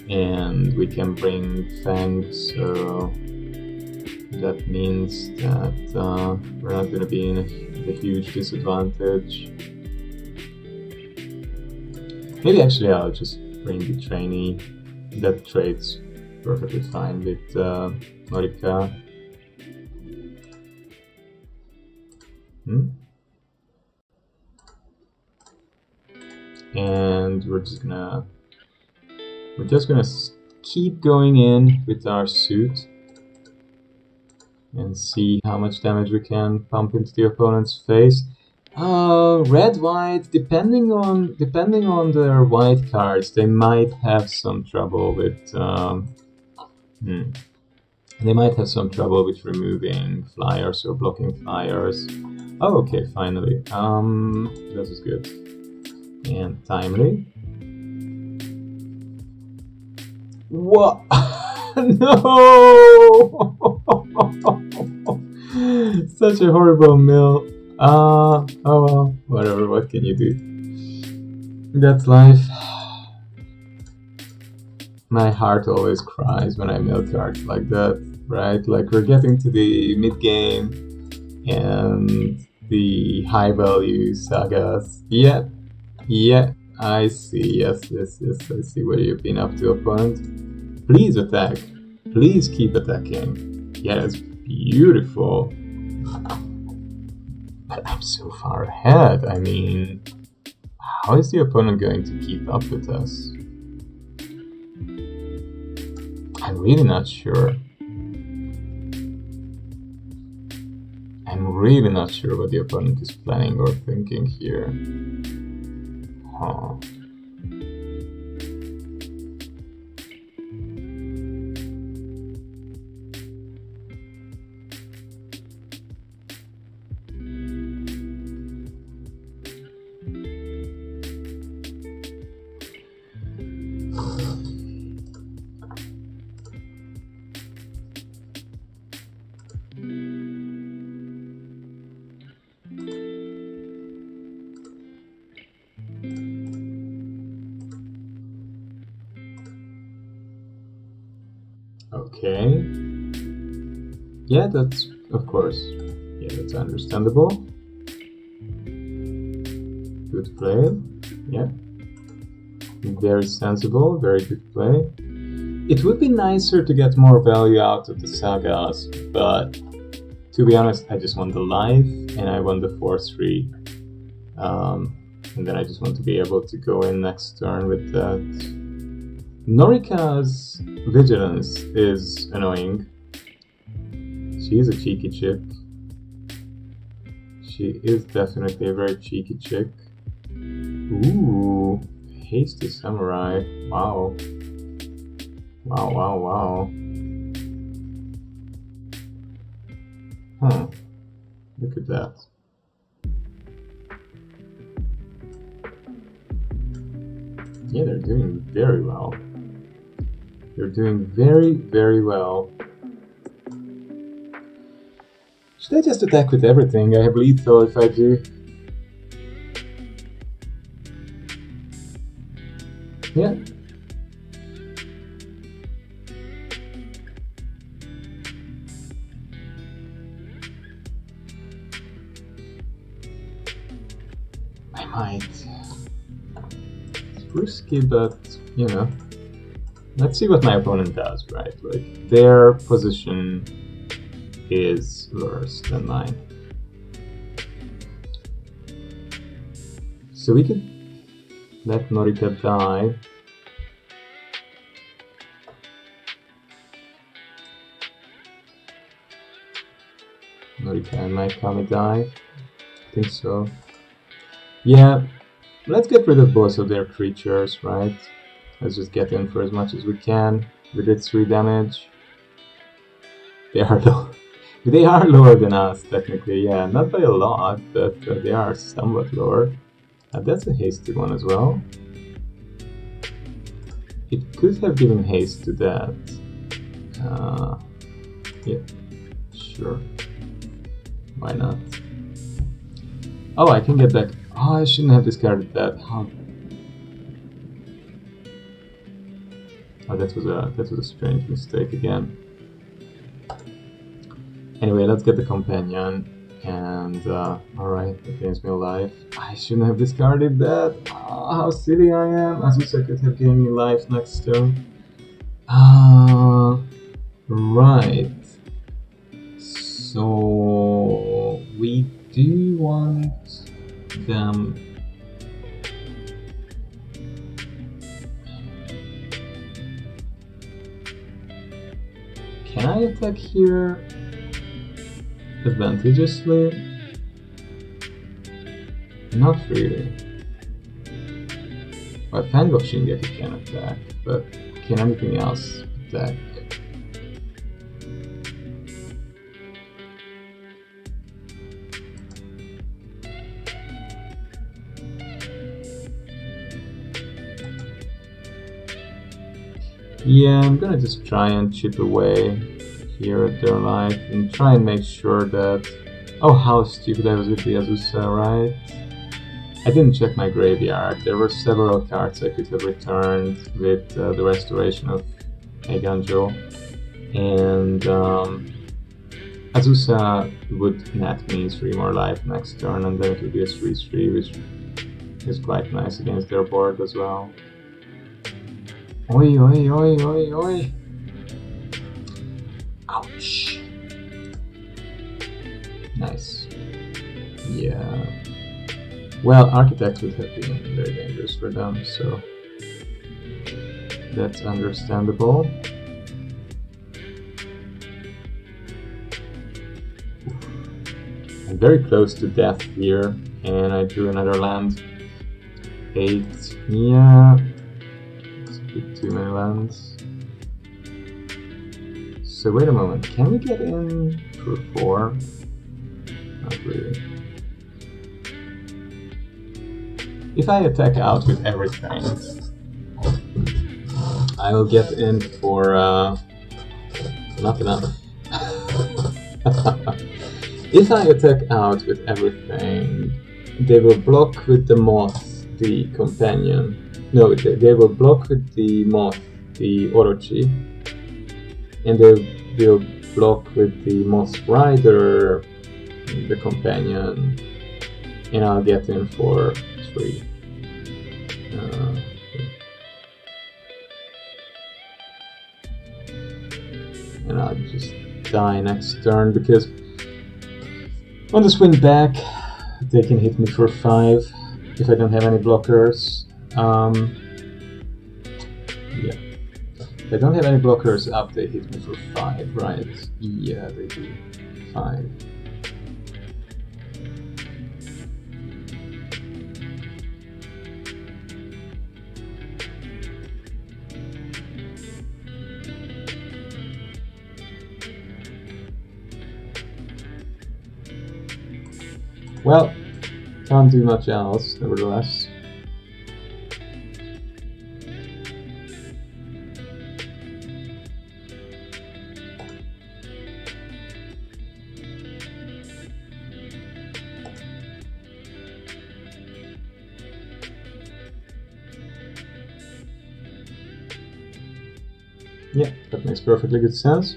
and we can bring Fang, so that means that we're not going to be in a huge disadvantage. Maybe actually I'll just bring the trainee. That trades perfectly fine with Norika. And we're just gonna keep going in with our suit and see how much damage we can pump into the opponent's face. Red white. Depending on their white cards, they might have some trouble with. Hmm, they might have some trouble with removing flyers or blocking flyers. Oh, okay, finally. This is good and timely. What? No! Such a horrible mill. Oh well, whatever, what can you do? That's life. My heart always cries when I mill cards like that, right? Like we're getting to the mid game and the high value sagas. Yeah, yeah, I see. Yes, yes, yes, I see what you've been up to, opponent. Please attack. Please keep attacking. Yeah, that's beautiful. But I'm so far ahead. I mean, how is the opponent going to keep up with us? I'm really not sure. I'm really not sure what the opponent is planning or thinking here. Huh. Okay. Yeah, that's, of course. Yeah, that's understandable. Good play. Yeah. Very sensible, very good play. It would be nicer to get more value out of the sagas, but to be honest, I just want the life and I want the 4-3. And then I just want to be able to go in next turn with that. Norika's vigilance is annoying. She is a cheeky chick. She is definitely a very cheeky chick. Ooh, hasty samurai. Wow. Wow, wow, wow. Huh. Look at that. Yeah, they're doing very well. They're doing very, very well. Should I just attack with everything? I have lethal if I do. Yeah. I might. It's risky, but, you know. Let's see what my opponent does, right? Like, their position is worse than mine. So we could let Norika die. Norika and my Kami die. I think so. Yeah, let's get rid of both of their creatures, right? Let's just get in for as much as we can. We did 3 damage. They are low. They are lower than us, technically, yeah. Not by a lot, but they are somewhat lower. That's a hasty one as well. It could have given haste to that. Yeah, sure. Why not? Oh, I can get back. Oh, I shouldn't have discarded that. How? Oh, that was a strange mistake again. Anyway, let's get the companion. And alright, that gains me life. I shouldn't have discarded that. Oh, how silly I am. Azusa could have given me life next turn. Right. So we do want them. Can I attack here advantageously? Not really. Well, Fang of Shingeki can attack, but can anything else attack? Yeah, I'm gonna just try and chip away here at their life and try and make sure that... Oh, how stupid I was with the Azusa, right? I didn't check my graveyard. There were several cards I could have returned with the restoration of Eiganjo. And Azusa would net me 3 more life next turn, and then it would be a 3-3, which is quite nice against their board as well. Oi, oi, oi, oi, oi! Ouch! Nice. Yeah. Well, Architect would have been very dangerous for them, so that's understandable. I'm very close to death here, and I drew another land. 8. Yeah. It's a bit too many lands. So wait a moment, can we get in for 4? Not really. If I attack out with everything, I will get in for not enough. If I attack out with everything, they will block with the moth, the companion. No, they will block with the moth, the Orochi, and they will block with the moth rider, the companion, and I'll get in for 3. And I'll just die next turn because on the swing back they can hit me for 5 if I don't have any blockers. Yeah. If I don't have any blockers up, they hit me for 5, right? Yeah, they do. 5. Well, can't do much else, nevertheless. Yeah, that makes perfectly good sense.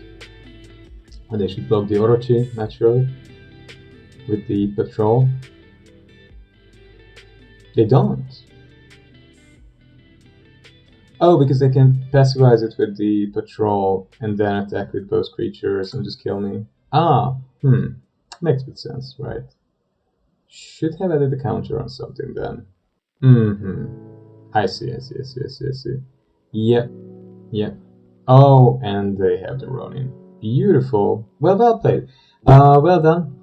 And they should block the Orochi, naturally, with the patrol. They don't. Oh, because they can passivize it with the patrol and then attack with both creatures and just kill me. Ah, makes good sense, right? Should have added a counter on something then. I see. Yep. Oh, and they have the Ronin. Beautiful. Well played. Well done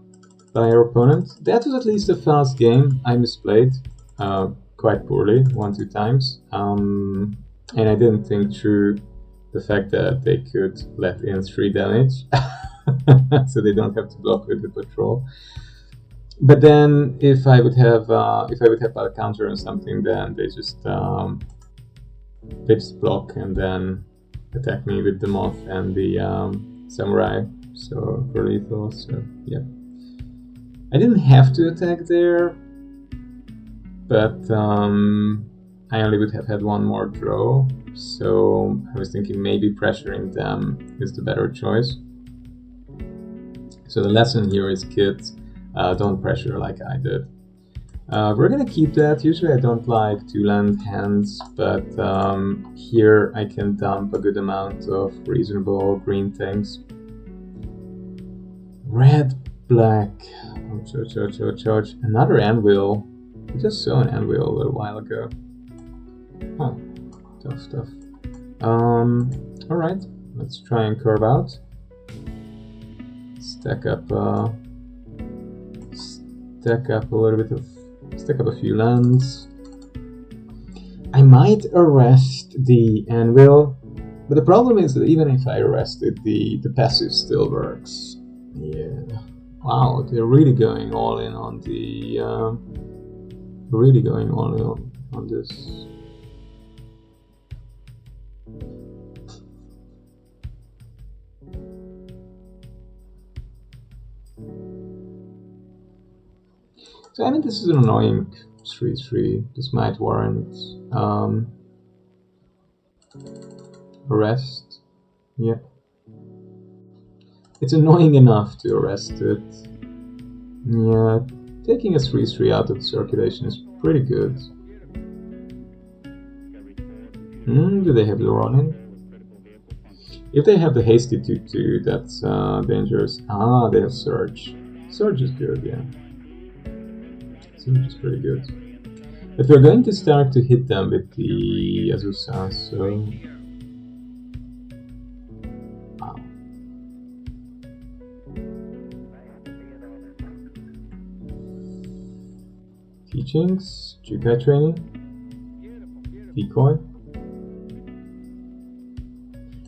by your opponent. That was at least a fast game. I misplayed quite poorly 1-2 times. And I didn't think through the fact that they could let in 3 damage. So they don't have to block with the patrol. But then if I would have a counter on something, then they just block and then attack me with the moth and the samurai, so for lethal. So yeah, I didn't have to attack there, but I only would have had 1 more draw, so I was thinking maybe pressuring them is the better choice. So the lesson here is, kids, don't pressure like I did. We're gonna keep that. Usually I don't like 2-land hands, but here I can dump a good amount of reasonable green things. Red, black, charge. Another anvil. I just saw an anvil a little while ago. Huh, tough stuff. Alright, let's try and curve out. Stack up a little bit of Stack up a few lands. I might arrest the anvil, but the problem is that even if I arrest it, the passive still works. Yeah. Wow, they're really going all in on the... really going all in on this. So I mean, this is an annoying 3/3. This might warrant arrest. Yeah. It's annoying enough to arrest it. Yeah, taking a 3/3 out of the circulation is pretty good. Do they have the running? If they have the hasty 2/2, that's dangerous. Ah, they have surge. Surge is good, yeah. Surge is pretty good. But we're going to start to hit them with the Azusa, so... Wow. Teachings, Jukai training, decoy.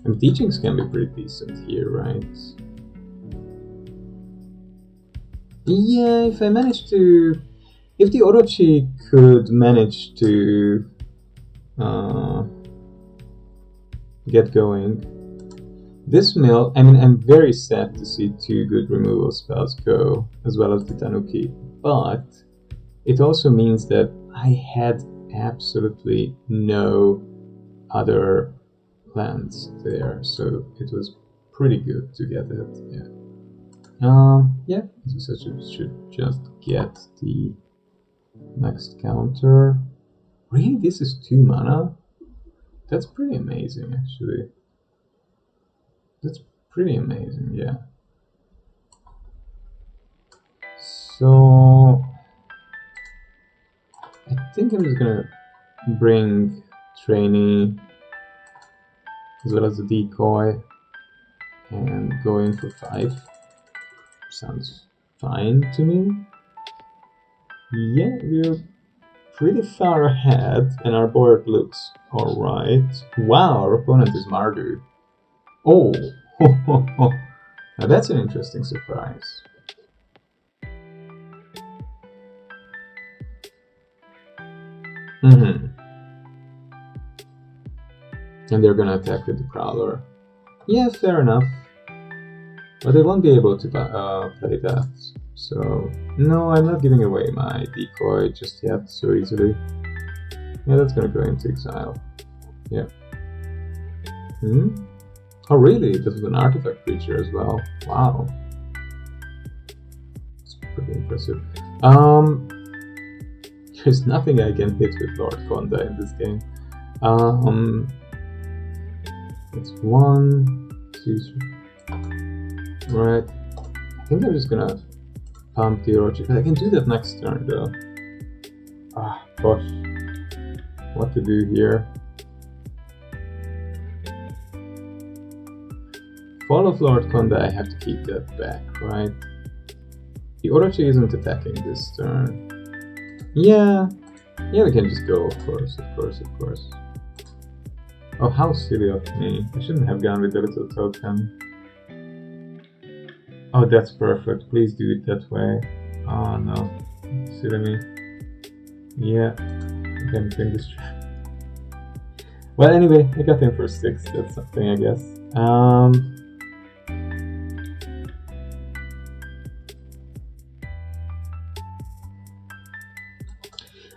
And teachings can be pretty decent here, right? Yeah, if I manage to... If the Orochi could manage to get going, this mill, I mean, I'm very sad to see 2 good removal spells go, as well as the Tanuki, but it also means that I had absolutely no other lands there, so it was pretty good to get it. Yeah, so should just get the next counter. Really, this is 2 mana? That's pretty amazing, actually. That's pretty amazing, yeah. So I think I'm just gonna bring trainee as well as the decoy and go in for 5. Sounds fine to me. Yeah, we're pretty far ahead and our board looks alright. Wow, our opponent is Mardu. Oh, now that's an interesting surprise. And they're gonna attack with the Prowler. Yeah, fair enough. But they won't be able to play that. So, no, I'm not giving away my decoy just yet so easily. Yeah, that's gonna go into exile. Yeah. Oh, really? This was an artifact creature as well. Wow. It's pretty impressive. There's nothing I can hit with Lord Konda in this game. It's 1, 2, 3. Right. I think I'm just gonna pump the Orochi. I can do that next turn though. Ah, gosh. What to do here? Fall of Lord Konda, I have to keep that back, right? The Orochi isn't attacking this turn. Yeah, we can just go, of course. Oh, how silly of me. I shouldn't have gone with the little token. Oh, that's perfect. Please do it that way. Oh no. Silly me. Yeah, I can think this trap. Well, anyway, I got him for 6. That's something, I guess.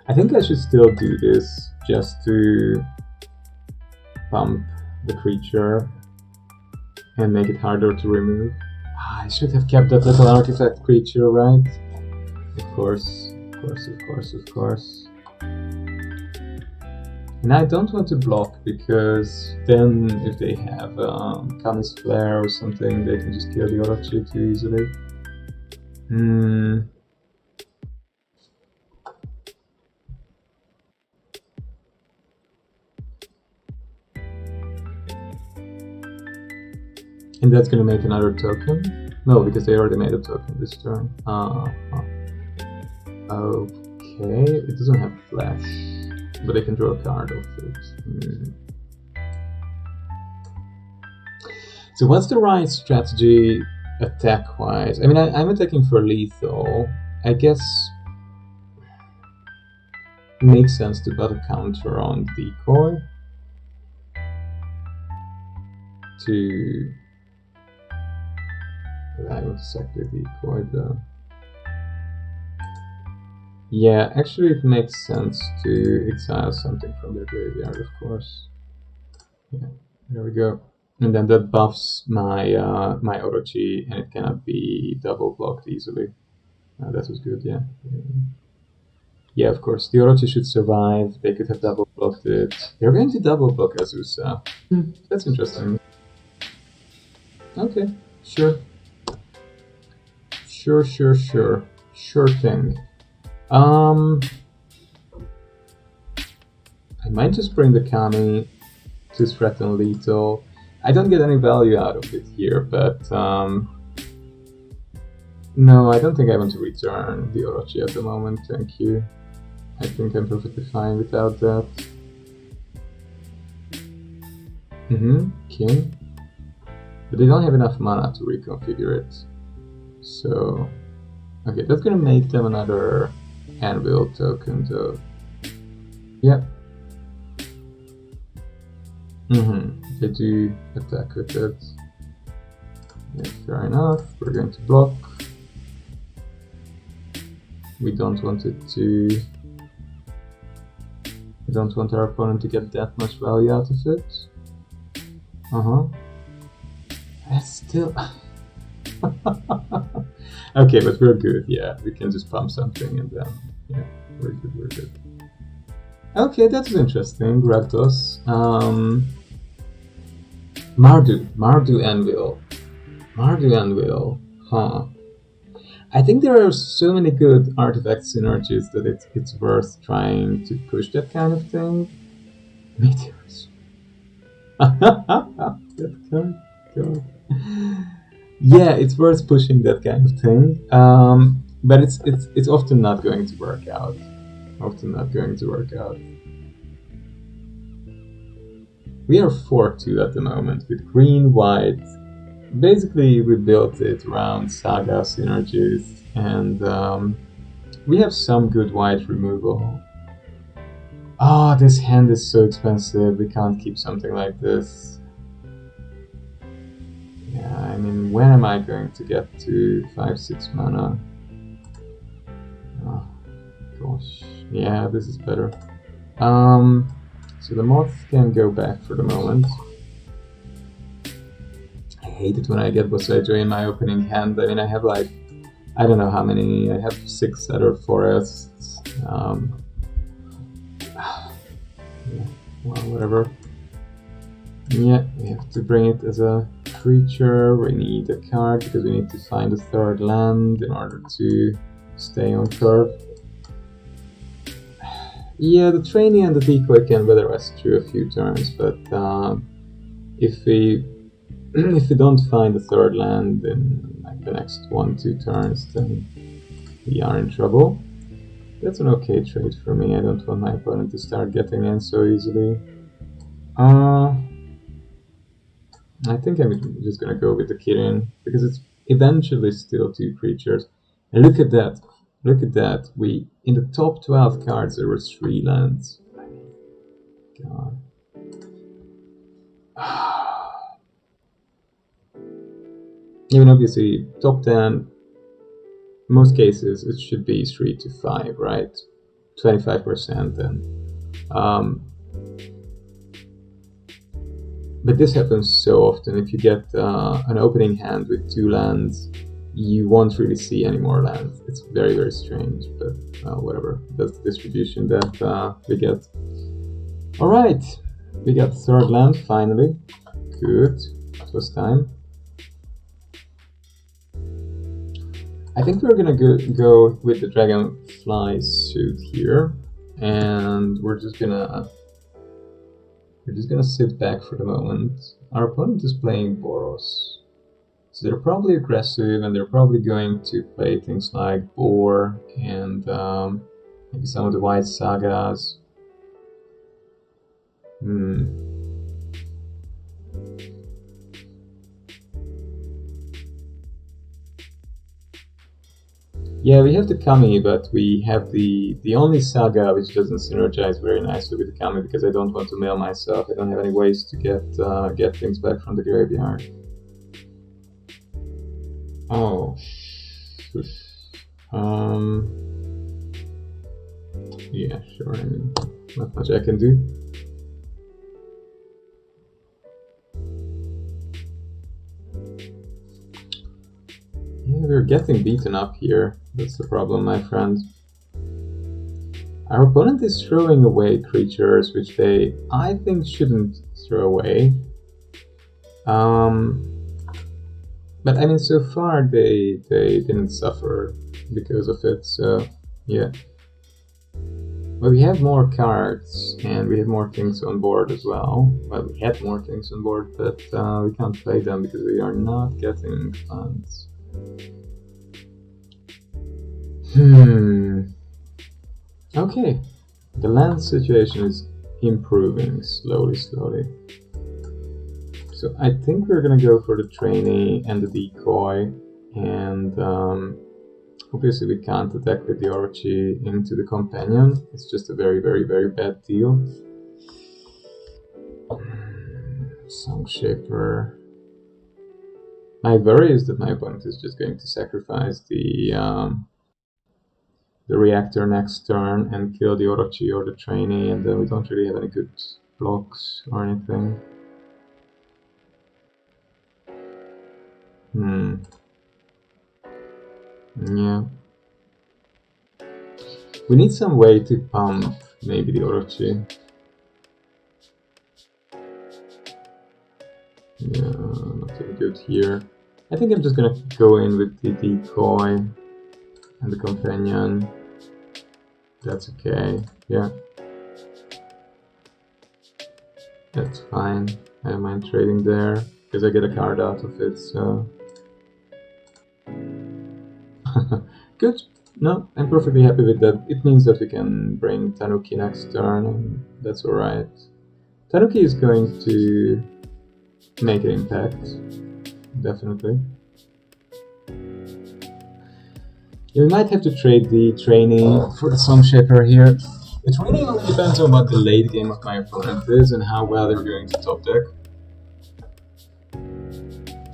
I think I should still do this just to pump the creature and make it harder to remove. I should have kept that little artifact creature, right? Of course. And I don't want to block because then if they have Kami's Flare or something, they can just kill the Orochi too easily. And that's gonna make another token? No, because they already made a token this turn. Okay. Okay, it doesn't have flash, but I can draw a card off it. So what's the right strategy attack-wise? I mean, I'm attacking for lethal. I guess it makes sense to put a counter on decoy to... I want to sack the decoy though. Yeah, actually it makes sense to exile something from their graveyard, of course. Yeah, there we go. And then that buffs my my Orochi, and it cannot be double blocked easily. That was good, yeah. Yeah, of course. The Orochi should survive. They could have double blocked it. They're going to double block Azusa. That's interesting. Okay, sure. Sure thing. I might just bring the Kami to threaten lethal. I don't get any value out of it here, but no, I don't think I want to return the Orochi at the moment, thank you. I think I'm perfectly fine without that. King. But they don't have enough mana to reconfigure it. So, okay, that's gonna make them another anvil token though. Yep. They do attack with it. Yeah, fair enough. We're going to block. We don't want it to... We don't want our opponent to get that much value out of it. That's still... Okay, but we're good, yeah. We can just pump something and then... Yeah, we're good. Okay, that was interesting. Rakdos. Mardu Anvil. Huh. I think there are so many good artifact synergies that it's worth trying to push that kind of thing. Meteors. That kind of... Yeah, it's worth pushing that kind of thing. But it's often not going to work out. We are 4-2 at the moment with Green-White. Basically, we built it around saga synergies, and we have some good white removal. Oh, this hand is so expensive, we can't keep something like this. Yeah, I mean, when am I going to get to 5-6 mana? Oh, gosh. Yeah, this is better. So the moth can go back for the moment. I hate it when I get Bosejo in my opening hand. I mean, I have like, I don't know how many, I have 6 other forests. Yeah, well, whatever. Yeah, we have to bring it as a creature. We need a card because we need to find a third land in order to stay on curve. Yeah, the trainee and the decoy can weather us through a few turns, but if we don't find a third land in like the next 1-2 turns, then we are in trouble. That's an okay trade for me. I don't want my opponent to start getting in so easily. I think I'm just gonna go with the Kirin because it's eventually still 2 creatures. And look at that. Look at that. We in the top 12 cards there were 3 lands. God. Even obviously top 10, most cases it should be 3 to 5, right? 25% and but this happens so often. If you get an opening hand with 2 lands, you won't really see any more lands. It's very, very strange, but whatever. That's the distribution that we get. Alright, we got the 3rd land finally. Good, it was time. I think we're gonna go with the Dragonfly suit here, and we're just gonna sit back for the moment. Our opponent is playing Boros. So they're probably aggressive and they're probably going to play things like Boar and Maybe some of the white sagas. Hmm. Yeah, we have the Kami, but we have the only saga which doesn't synergize very nicely with the Kami because I don't want to mail myself. I don't have any ways to get things back from the graveyard. Oh, um, yeah, sure. I mean, not much I can do. Yeah, we're getting beaten up here. That's the problem, my friend. Our opponent is throwing away creatures which they, I think, shouldn't throw away. But I mean, so far they didn't suffer because of it. So yeah. Well, we have more cards and we have more things on board as well. Well, we had more things on board, but we can't play them because we are not getting funds. Okay, the land situation is improving slowly, slowly. So I think we're gonna go for the trainee and the decoy, and obviously we can't attack with the Orochi into the companion. It's just a very, very, very bad deal. Song Shaper. My worry is that my opponent is just going to sacrifice the reactor next turn and kill the Orochi or the trainee, and then we don't really have any good blocks or anything. Yeah. We need some way to pump maybe the Orochi. Yeah, not really good here. I think I'm just gonna go in with the decoy and the companion. That's okay. Yeah. That's fine. I don't mind trading there because I get a card out of it, so. Good. No, I'm perfectly happy with that. It means that we can bring Tanuki next turn, and that's alright. Tanuki is going to make an impact, definitely. We might have to trade the trainee for the Song Shaper here. It really only depends on what the late game of my opponent is and how well they're going to top deck.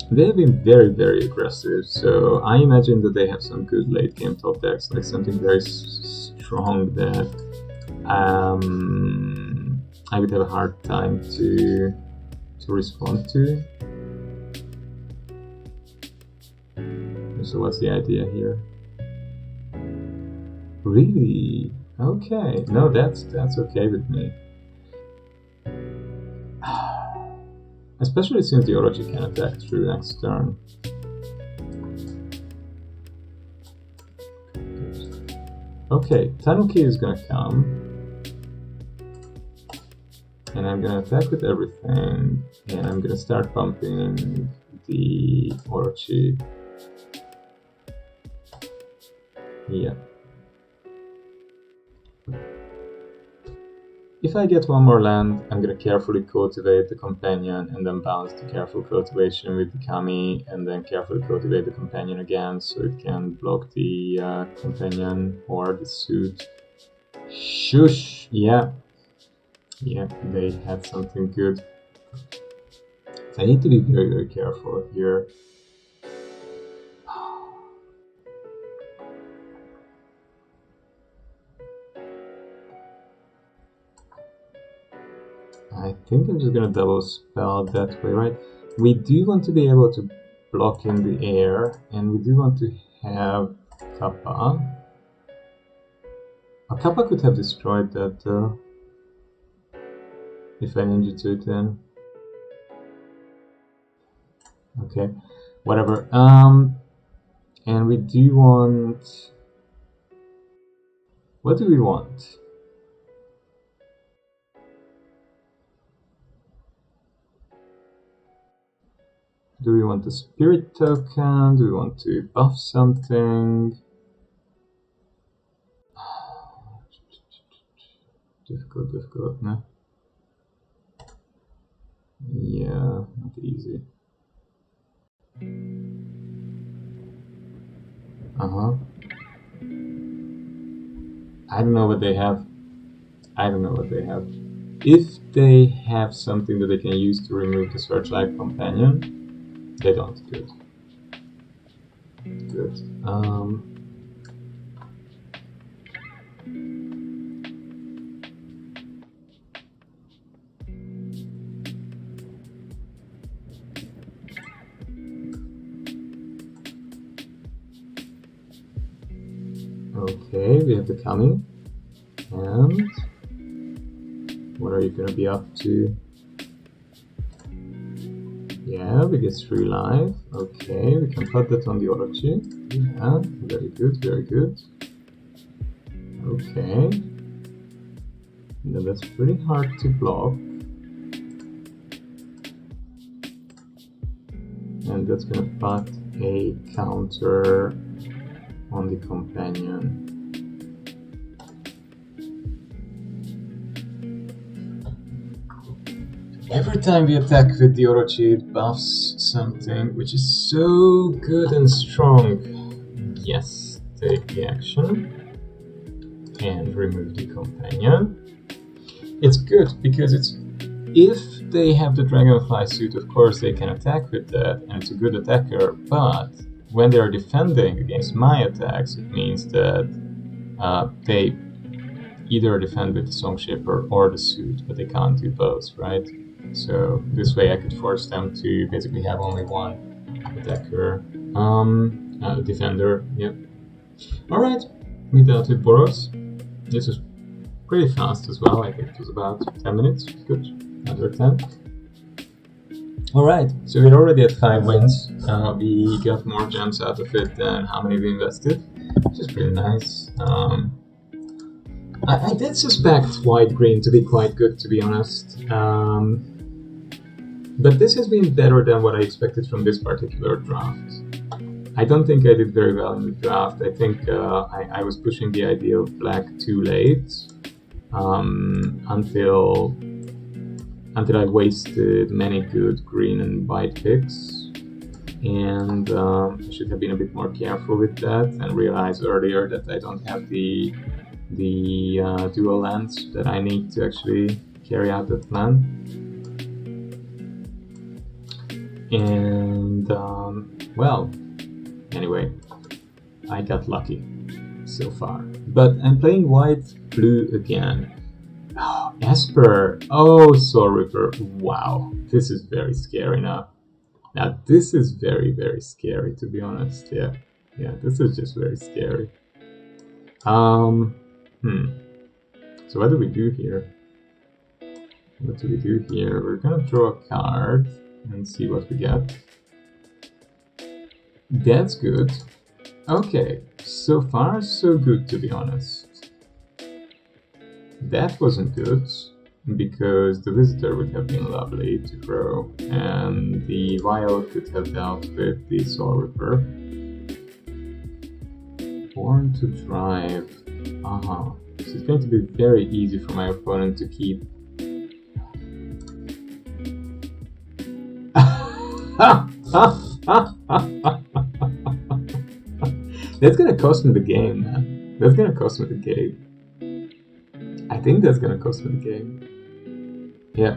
They have been very, very aggressive, so I imagine that they have some good late game top decks, like something very strong that I would have a hard time to respond to. So what's the idea here? Really? Okay. No, that's okay with me. Especially since the Orochi can attack through next turn. Okay, Tanuki is gonna come. And I'm gonna attack with everything. And I'm gonna start pumping the Orochi. Yeah. If I get one more land, I'm gonna carefully cultivate the companion and then balance the careful cultivation with the Kami and then carefully cultivate the companion again so it can block the companion or the suit. Shush! Yeah. Yeah, they had something good. So I need to be very, very careful here. I think I'm just gonna double spell that way, right? We do want to be able to block in the air, and we do want to have Kappa. A Kappa could have destroyed that though, if I ninjutsu it in. Okay, whatever. And we do want. What do we want? Do we want a spirit token? Do we want to buff something? Difficult, difficult, no? Yeah, not easy. Uh-huh. I don't know what they have. I don't know what they have. If they have something that they can use to remove the Searchlight Companion, they don't. Good. Good. Okay, we have the Kami. And what are you gonna be up to? Yeah, we get 3 life. Okay, we can put that on the Orochi. Yeah, very good, very good. Okay. Now that's pretty hard to block. And that's gonna put a counter on the companion. Every time we attack with the Orochi, it buffs something, which is so good and strong. Yes, take the action and remove the companion. It's good because it's if they have the Dragonfly suit, of course they can attack with that, and it's a good attacker, but when they are defending against my attacks, it means that they either defend with the Song Shaper or the suit, but they can't do both, right? So this way I could force them to basically have only one attacker. Defender, yep. Alright, we dealt with Boros. This was pretty fast as well, I think it was about 10 minutes, good, under 10. Alright, so we're already at 5 wins. We got more gems out of it than how many we invested, which is pretty nice. I did suspect white-green to be quite good, to be honest. But this has been better than what I expected from this particular draft. I don't think I did very well in the draft. I think I was pushing the idea of black too late until I wasted many good green and white picks. And I should have been a bit more careful with that and realized earlier that I don't have the dual lands that I need to actually carry out that plan. And well, anyway, I got lucky so far. But I'm playing white-blue again. Oh, Esper! Oh, Soul Ripper! Wow, this is very scary now. Now this is very, very scary, to be honest. Yeah, this is just very scary. So what do we do here? What do we do here? We're gonna draw a card and see what we get. That's good. Okay, so far so good, to be honest. That wasn't good, because the Visitor would have been lovely to throw, and the Vial could have dealt with the Soul Ripper. Born to Drive. So it's going to be very easy for my opponent to keep. That's gonna cost me the game, man. That's gonna cost me the game. I think that's gonna cost me the game. Yeah.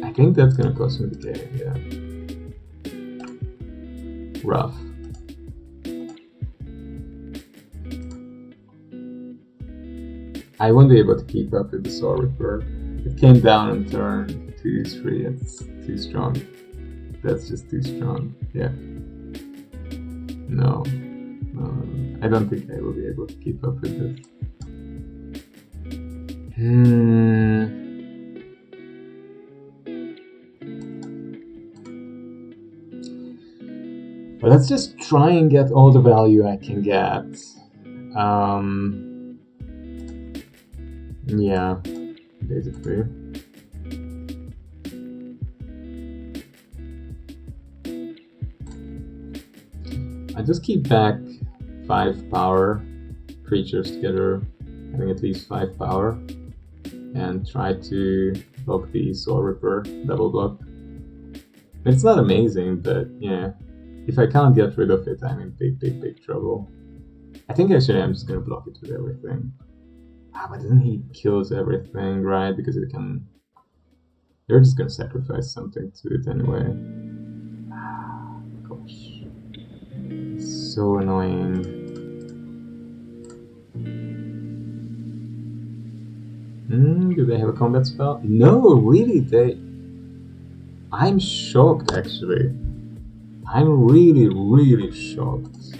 I think that's gonna cost me the game, yeah. Rough. I won't be able to keep up with the Soul Ripper. It came down on turn 2, 3, it's too strong. That's just too strong, yeah. No, I don't think I will be able to keep up with this. But let's just try and get all the value I can get. Yeah, basically. I just keep back 5 power creatures together having at least 5 power, and try to block the Soul Ripper double block. It's not amazing, but yeah, if I can't get rid of it, I'm in big trouble. I think actually I'm just gonna block it with everything. But then he kills everything, right? Because it can... They're just gonna sacrifice something to it anyway. Gosh. It's so annoying. Do they have a combat spell? No, really, they... I'm shocked, actually. I'm really shocked.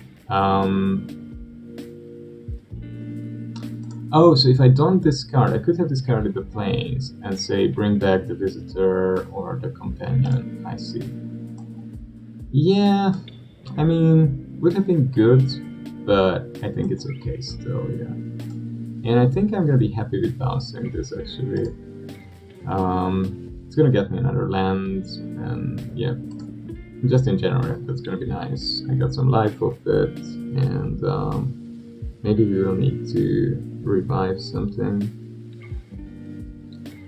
Oh, so if I don't discard, I could have discarded the planes and say bring back the visitor or the companion. I see. Yeah, I mean, would have been good, but I think it's okay still, yeah. And I think I'm gonna be happy with bouncing this, actually. It's gonna get me another land, and yeah, just in general, that's gonna be nice. I got some life of it, and maybe we will need to revive something.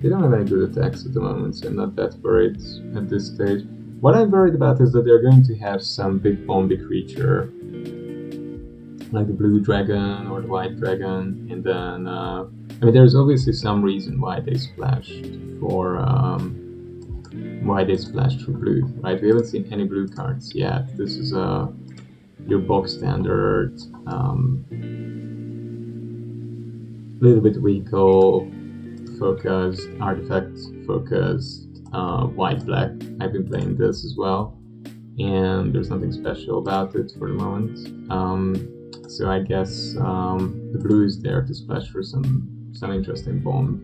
They don't have any good attacks at the moment, so I'm not that worried at this stage. What I'm worried about is that they're going to have some big bomby creature, like the blue dragon or the white dragon, and then I mean, there's obviously some reason why they splashed for through blue, right? We haven't seen any blue cards yet. This is your box standard, little bit vehicle focused, artifact focused, white-black. I've been playing this as well, and there's nothing special about it for the moment. So I guess the blue is there to splash for some interesting bomb.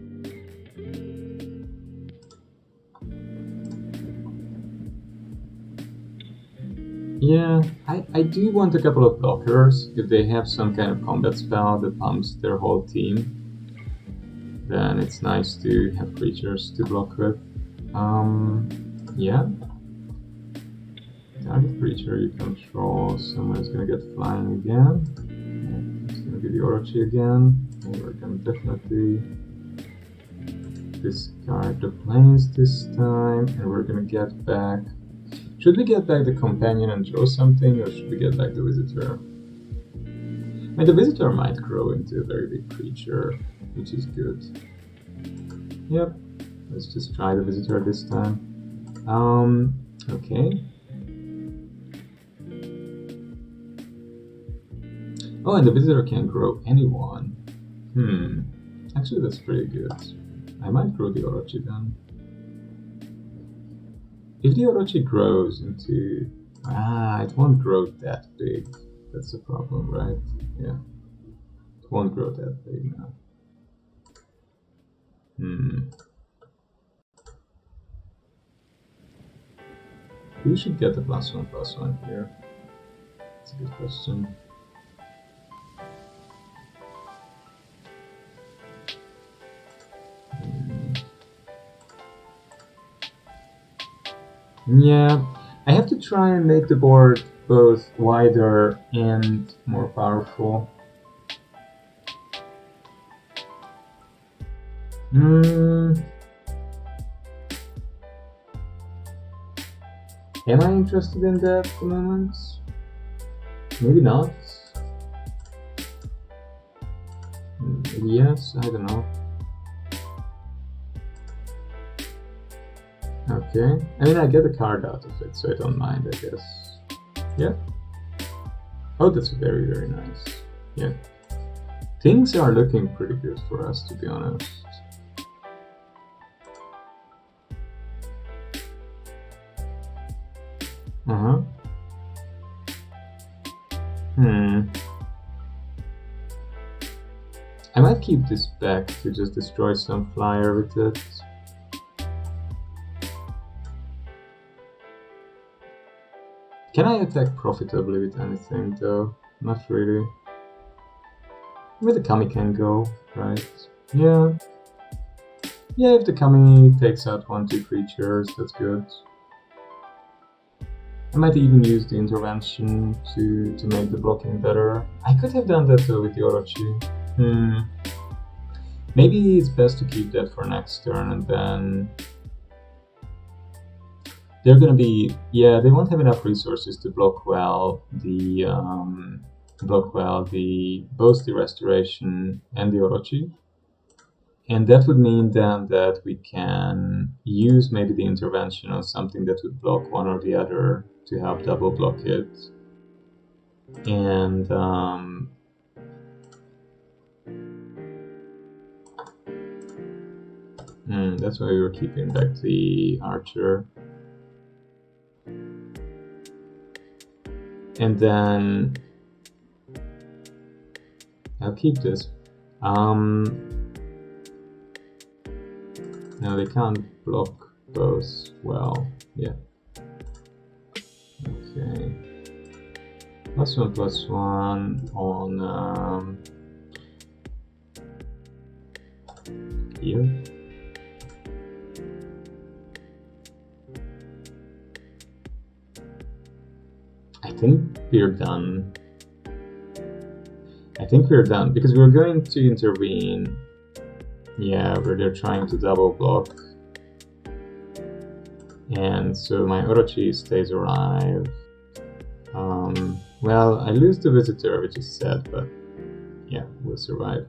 Yeah, I do want a couple of blockers. If they have some kind of combat spell that pumps their whole team, then it's nice to have creatures to block with. Yeah. Target creature you control, someone's gonna get flying again. It's gonna be the Orochi again. And we're gonna definitely discard the planes this time, and we're gonna get back... Should we get back the companion and draw something, or should we get back the visitor? I mean, the visitor might grow into a very big creature, which is good. Yep, let's just try the visitor this time. Okay. Oh, and the visitor can grow anyone. Actually, that's pretty good. I might grow the Orochi then. If the Orochi grows into... it won't grow that big. That's the problem, right? Yeah. It won't grow that big now. Who should get the +1/+1 here? That's a good question. Yeah, I have to try and make the board both wider and more powerful. Am I interested in that at the moment? Maybe not. Maybe yes, I don't know. Okay, I mean, I get a card out of it, so I don't mind, I guess. Yeah. Oh, that's very, very nice. Yeah. Things are looking pretty good for us, to be honest. I might keep this back to just destroy some flyer with it. Can I attack profitably with anything though? Not really. Maybe the Kami can go, right? Yeah. Yeah, if the Kami takes out 1-2 creatures, that's good. I might even use the intervention to make the blocking better. I could have done that though with the Orochi. Maybe it's best to keep that for next turn, and then they're gonna be, yeah, they won't have enough resources to block well the both the restoration and the Orochi. And that would mean then that we can use maybe the intervention on something that would block one or the other to help double block it. And that's why we were keeping back the archer. And then I'll keep this. No, they can't block both well. Yeah. Okay. +1/+1 on here. I think we're done. I think we're done because we're going to intervene. Yeah, where they're trying to double block. And so my Orochi stays alive. Well, I lose the visitor, which is sad, but yeah, we'll survive.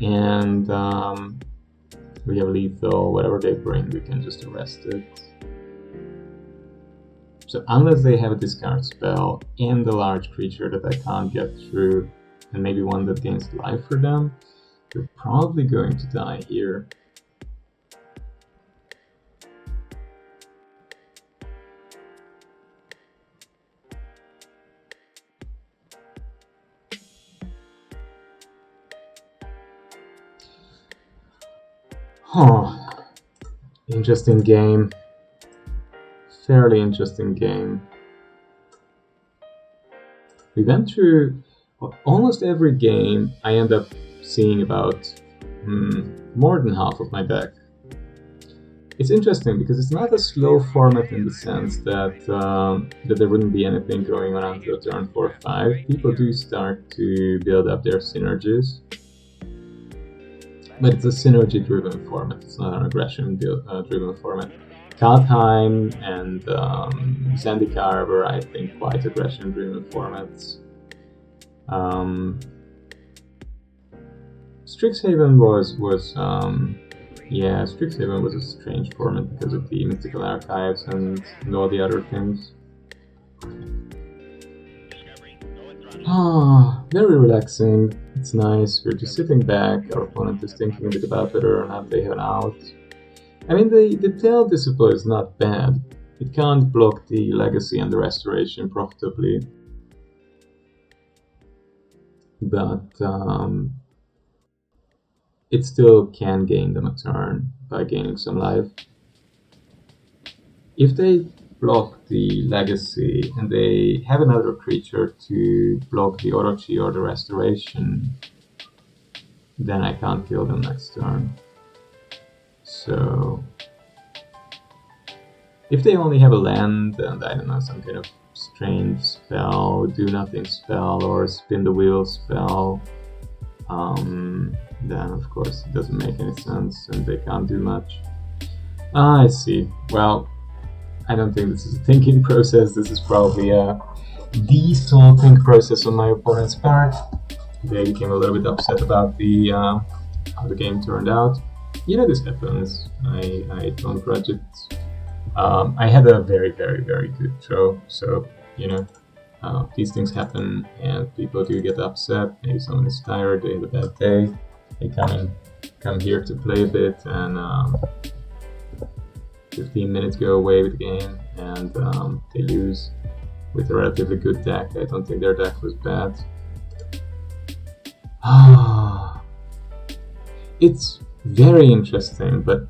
And we have lethal. Whatever they bring, we can just arrest it. So unless they have a discard spell and a large creature that I can't get through, and maybe one that gains life for them, they're probably going to die here. Oh, interesting game. Fairly interesting game. We went through almost every game. I end up seeing about more than half of my deck. It's interesting because it's not a slow format in the sense that that there wouldn't be anything going on until turn 4 or 5. People do start to build up their synergies. But it's a synergy-driven format, it's not an aggression-driven format. Kaldheim and Zendikar were, I think, quite aggression-driven formats. Strixhaven was Strixhaven was a strange format because of the mythical archives and all the other things. Very relaxing. It's nice. We're just sitting back. Our opponent is thinking a bit about whether or not they have an out. I mean, the tail disciple is not bad. It can't block the legacy and the restoration profitably. But it still can gain them a turn by gaining some life. If they block the legacy and they have another creature to block the Orochi or the restoration, then I can't kill them next turn. So if they only have a land and I don't know, some kind of strange spell, do nothing spell or spin the wheel spell, then of course it doesn't make any sense and they can't do much. I see. Well, I don't think this is a thinking process. This is probably a de-salting process on my opponent's part. They became a little bit upset about the how the game turned out. You know, this happens. I don't grudge it. I had a very, very, very good throw, so you know, these things happen, and people do get upset. Maybe someone is tired, they have a bad day. They come here to play a bit, and 15 minutes go away with the game, and they lose with a relatively good deck. I don't think their deck was bad. It's very interesting, but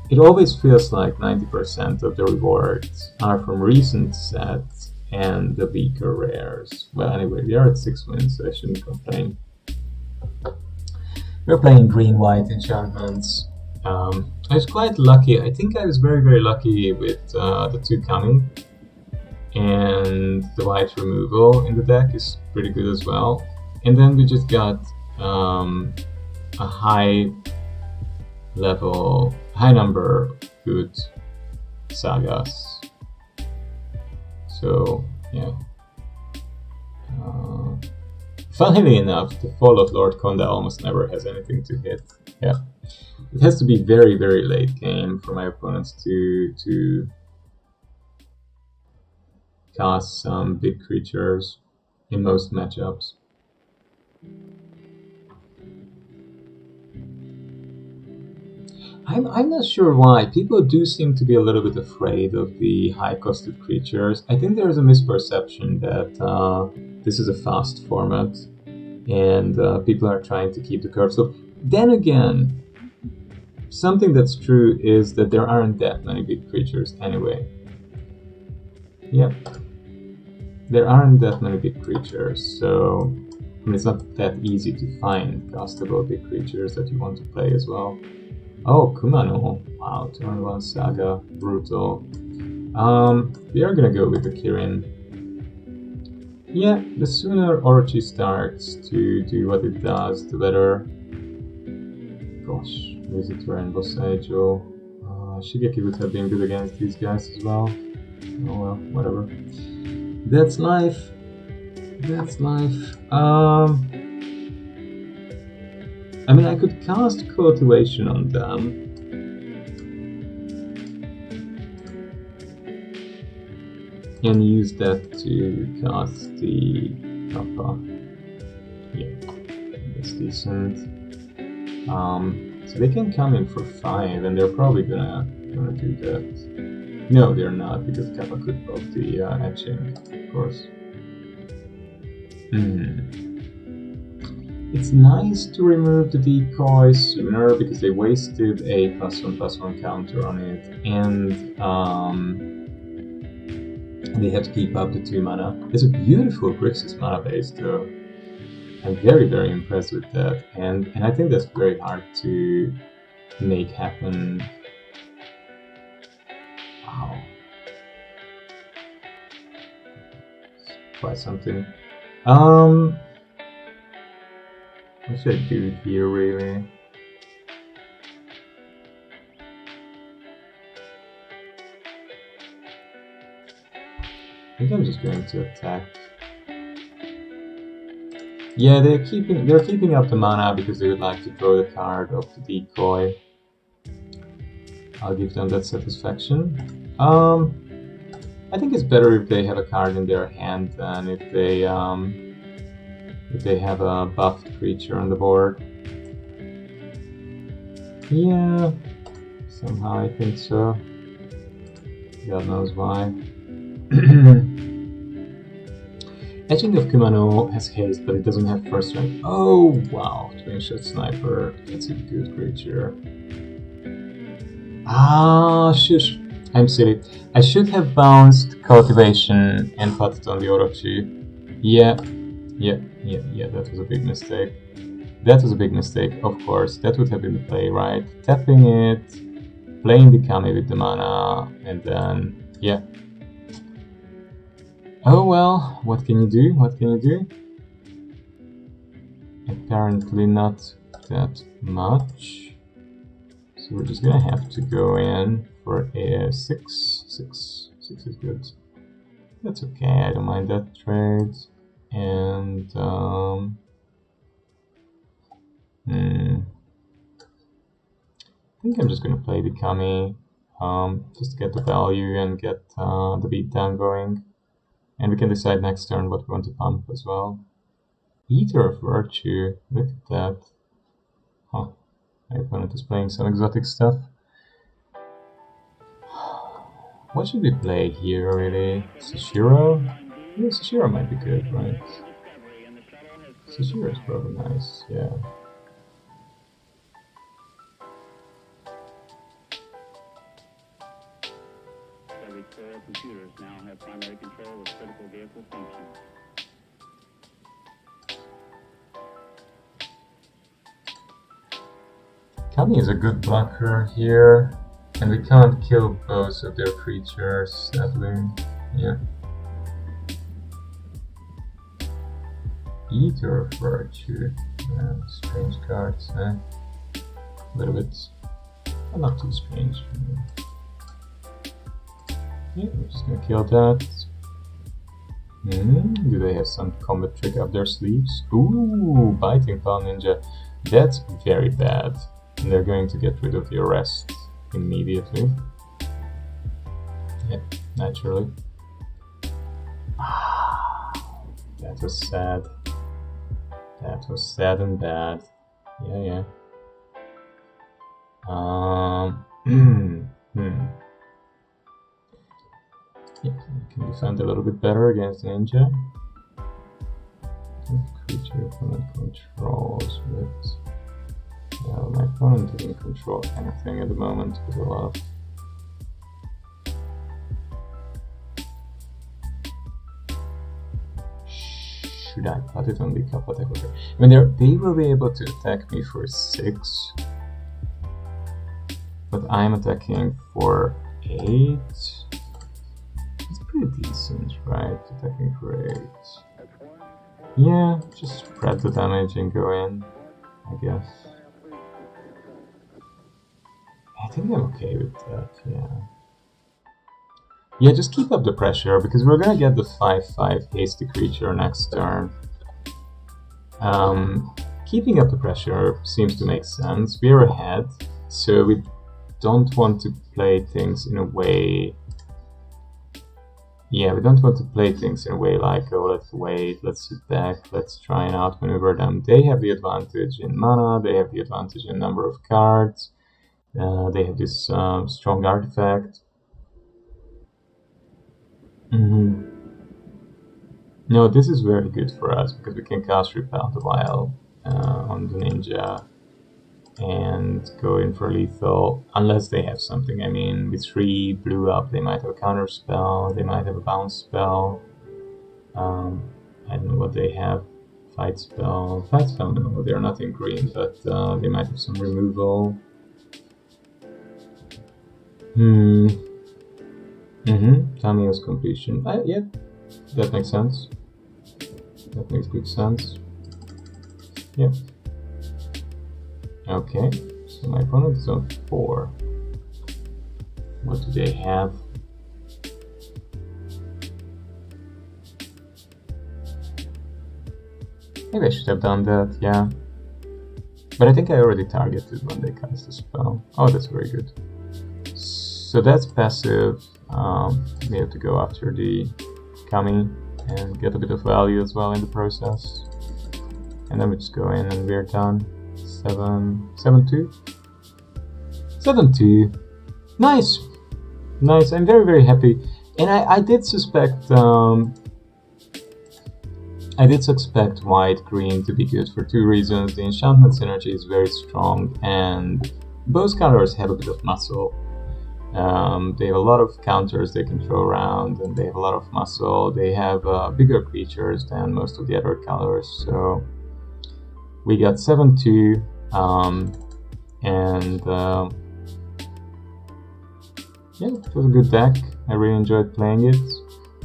it always feels like 90% of the rewards are from recent sets and the weaker rares. Well, anyway, we are at 6 wins, so I shouldn't complain. We're playing green-white enchantments. I was quite lucky. I think I was very, very lucky with the 2 Kami. And the white removal in the deck is pretty good as well. And then we just got a high number good sagas. So yeah. Funnily enough, the Fall of Lord Konda almost never has anything to hit. Yeah. It has to be very, very late game for my opponents to cast some big creatures in most matchups. I'm not sure why. People do seem to be a little bit afraid of the high-costed creatures. I think there is a misperception that this is a fast format, and people are trying to keep the curve. So then again, something that's true is that there aren't that many big creatures anyway. Yep. There aren't that many big creatures, so I mean, it's not that easy to find castable big creatures that you want to play as well. Oh, Kumano. Wow, turn 1 saga. Brutal. We are gonna go with the Kirin. Yeah, the sooner Orochi starts to do what it does, the better. Gosh, Visit Rainbow Sagel. Shigeki would have been good against these guys as well. Oh well, whatever. That's life. That's life. I mean, I could cast Cultivation on them. And use that to cast the Kappa. Yeah, that's decent. So they can come in for 5, and they're probably gonna do that. No, they're not, because Kappa could block the etching, of course. It's nice to remove the decoy sooner because they wasted a +1/+1 counter on it, and they have to keep up the 2 mana. It's a beautiful Grixis mana base though. I'm very, very impressed with that, and I think that's very hard to make happen. Wow. It's quite something. What should I do here, really? I think I'm just going to attack. Yeah, they're keeping up the mana because they would like to draw the card of the decoy. I'll give them that satisfaction. I think it's better if they have a card in their hand than if they have a buffed creature on the board. Yeah, somehow I think so. God knows why. Etching of Kumano has haste, but it doesn't have first rank. Oh wow, Twin Shot Sniper. That's a good creature. Ah, shush. I'm silly. I should have bounced Cultivation and put it on the Orochi. Yeah, that was a big mistake. That was a big mistake, of course. That would have been the play, right? Tapping it, playing the Kami with the mana, and then, yeah. Oh well, what can you do? What can you do? Apparently not that much. So we're just gonna have to go in for a 6. 6 is good. That's okay, I don't mind that trade. And I think I'm just gonna play the Kami, just to get the value and get the beatdown going. And we can decide next turn what we want to pump as well. Eater of Virtue, look at that. Huh, my opponent is playing some exotic stuff. What should we play here, really? Sashiro? Yeah, Sashiro might be good, right? Sashiro is probably nice, yeah. Computers now have primary control of critical vehicle functions. Kami is a good blocker here, and we can't kill both of their creatures, sadly. Yeah. Eater of Virtue. Strange cards, eh? A little bit, but not too strange. Yeah, we're just gonna kill that. Do they have some combat trick up their sleeves? Ooh, Biting Pal Ninja. That's very bad. And they're going to get rid of the arrest immediately. Yep, naturally. That was sad. That was sad and bad. Yeah. Yeah, we can defend a little bit better against Ninja. Creature opponent controls with... Yeah, my opponent doesn't control anything at the moment with a lot of... Should I put it on the cup attack? Okay. I mean, they will be able to attack me for 6. But I'm attacking for 8. It's pretty decent, right? Attacking for 8. Yeah, just spread the damage and go in, I guess. I think I'm okay with that, yeah. Yeah, just keep up the pressure, because we're gonna get the 5/5 hasty creature next turn. Keeping up the pressure seems to make sense. We're ahead, so we don't want to play things in a way... Yeah, we don't want to play things in a way like, oh, let's wait, let's sit back, let's try and outmaneuver them. They have the advantage in mana, they have the advantage in number of cards, they have this strong artifact. No, this is very good for us, because we can cast Repel the While on the Ninja and go in for lethal, unless they have something. I mean, with 3 blue up, they might have a counter spell, they might have a bounce spell. I don't know what they have. Fight spell, no, they're not in green, but they might have some removal. Tamiyo's completion. Yeah, that makes sense. That makes good sense. Yeah. Okay, so my opponent is on 4. What do they have? Maybe I should have done that, yeah. But I think I already targeted when they cast the spell. Oh, that's very good. So that's passive. We have to go after the Kami and get a bit of value as well in the process. And then we just go in and we're done. 7-2? 7-2. Nice! Nice, I'm very, very happy. And I did suspect white-green to be good for 2 reasons. The enchantment synergy is very strong, and both colors have a bit of muscle. They have a lot of counters they can throw around, and they have a lot of muscle. They have bigger creatures than most of the other colors, so we got 7-2, yeah, it was a good deck. I really enjoyed playing it.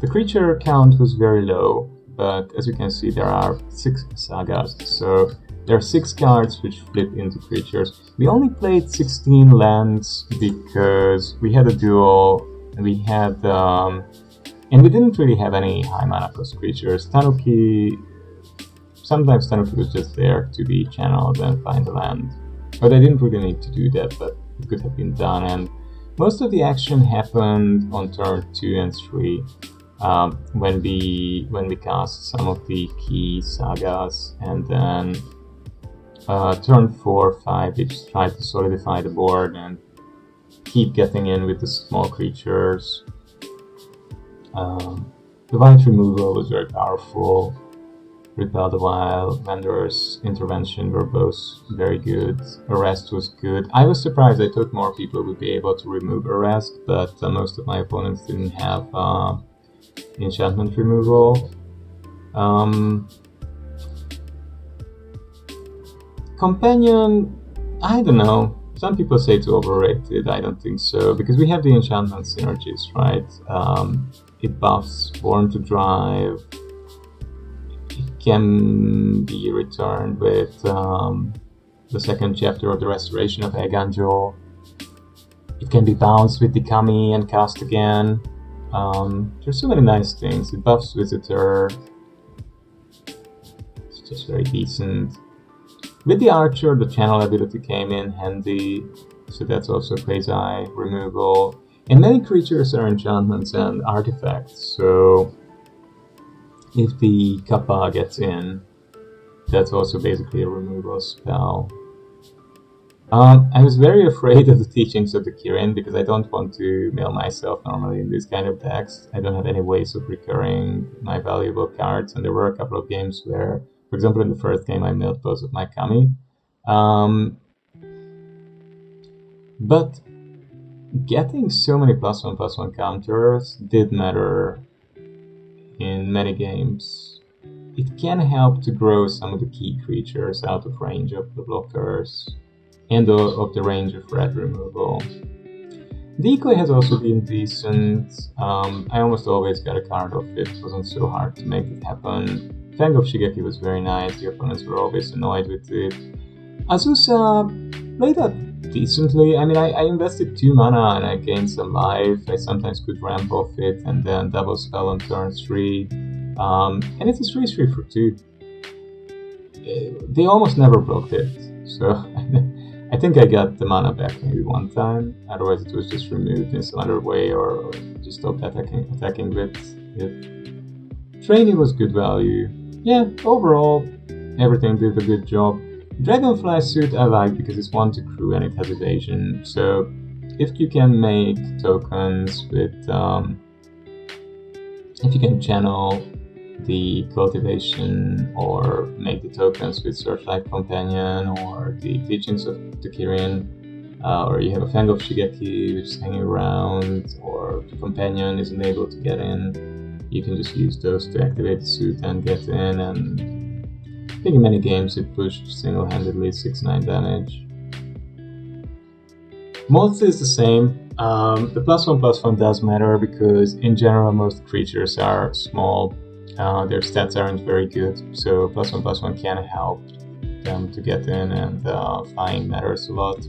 The creature count was very low, but as you can see, there are 6 sagas, so there are 6 cards which flip into creatures. We only played 16 lands because we had a duel, and we had, and we didn't really have any high mana cost creatures. Sometimes Tanuki was just there to be channeled and find a land, but I didn't really need to do that, but it could have been done, and most of the action happened on turn 2 and 3. When we cast some of the key sagas, and then turn 4, 5, we just tried to solidify the board and keep getting in with the small creatures. The white removal was very powerful. Repel the While, Vendor's Intervention were both very good. Arrest was good. I was surprised. I thought more people would be able to remove Arrest, but most of my opponents didn't have enchantment removal. Companion, I don't know. Some people say it's overrated. I don't think so, because we have the enchantment synergies, right? It buffs Born to Drive. It can be returned with the second chapter of the Restoration of Eiganjo. It can be bounced with the Kami and cast again. There's so many nice things. It buffs Visitor. It's just very decent. With the Archer, the channel ability came in handy, so that's also quasi removal. And many creatures are enchantments and artifacts, so if the Kappa gets in, that's also basically a removal spell. I was very afraid of the teachings of the Kirin because I don't want to mill myself normally in this kind of decks. I don't have any ways of recurring my valuable cards, and there were a couple of games where, for example, in the first game I milled both of my Kami. But getting so many +1/+1 counters did matter in many games. It can help to grow some of the key creatures out of range of the blockers and of the range of red removal. Decoy has also been decent. I almost always got a card off it. It wasn't so hard to make it happen. Fang of Shigeki was very nice. The opponents were always annoyed with it. Azusa played that decently. I mean, I invested 2 mana and I gained some life. I sometimes could ramp off it and then double spell on turn 3. And it's a 3/3 for 2. They almost never blocked it, so I think I got the mana back maybe one time. Otherwise, it was just removed in some other way or just stopped attacking with it. Training was good value. Yeah, overall, everything did a good job. Dragonfly suit I like because it's 1 to crew and it has evasion. So if you can make tokens with, if you can channel the cultivation or make the tokens with Searchlight Companion or the teachings of the Kirin, or you have a Fang of Shigeki which is hanging around, or the companion isn't able to get in, you can just use those to activate the suit and get in, and I think in many games it pushed single-handedly 6-9 damage. Mostly is the same. The +1/+1 does matter because in general most creatures are small. Their stats aren't very good, so +1/+1 can help them to get in, and flying matters a lot.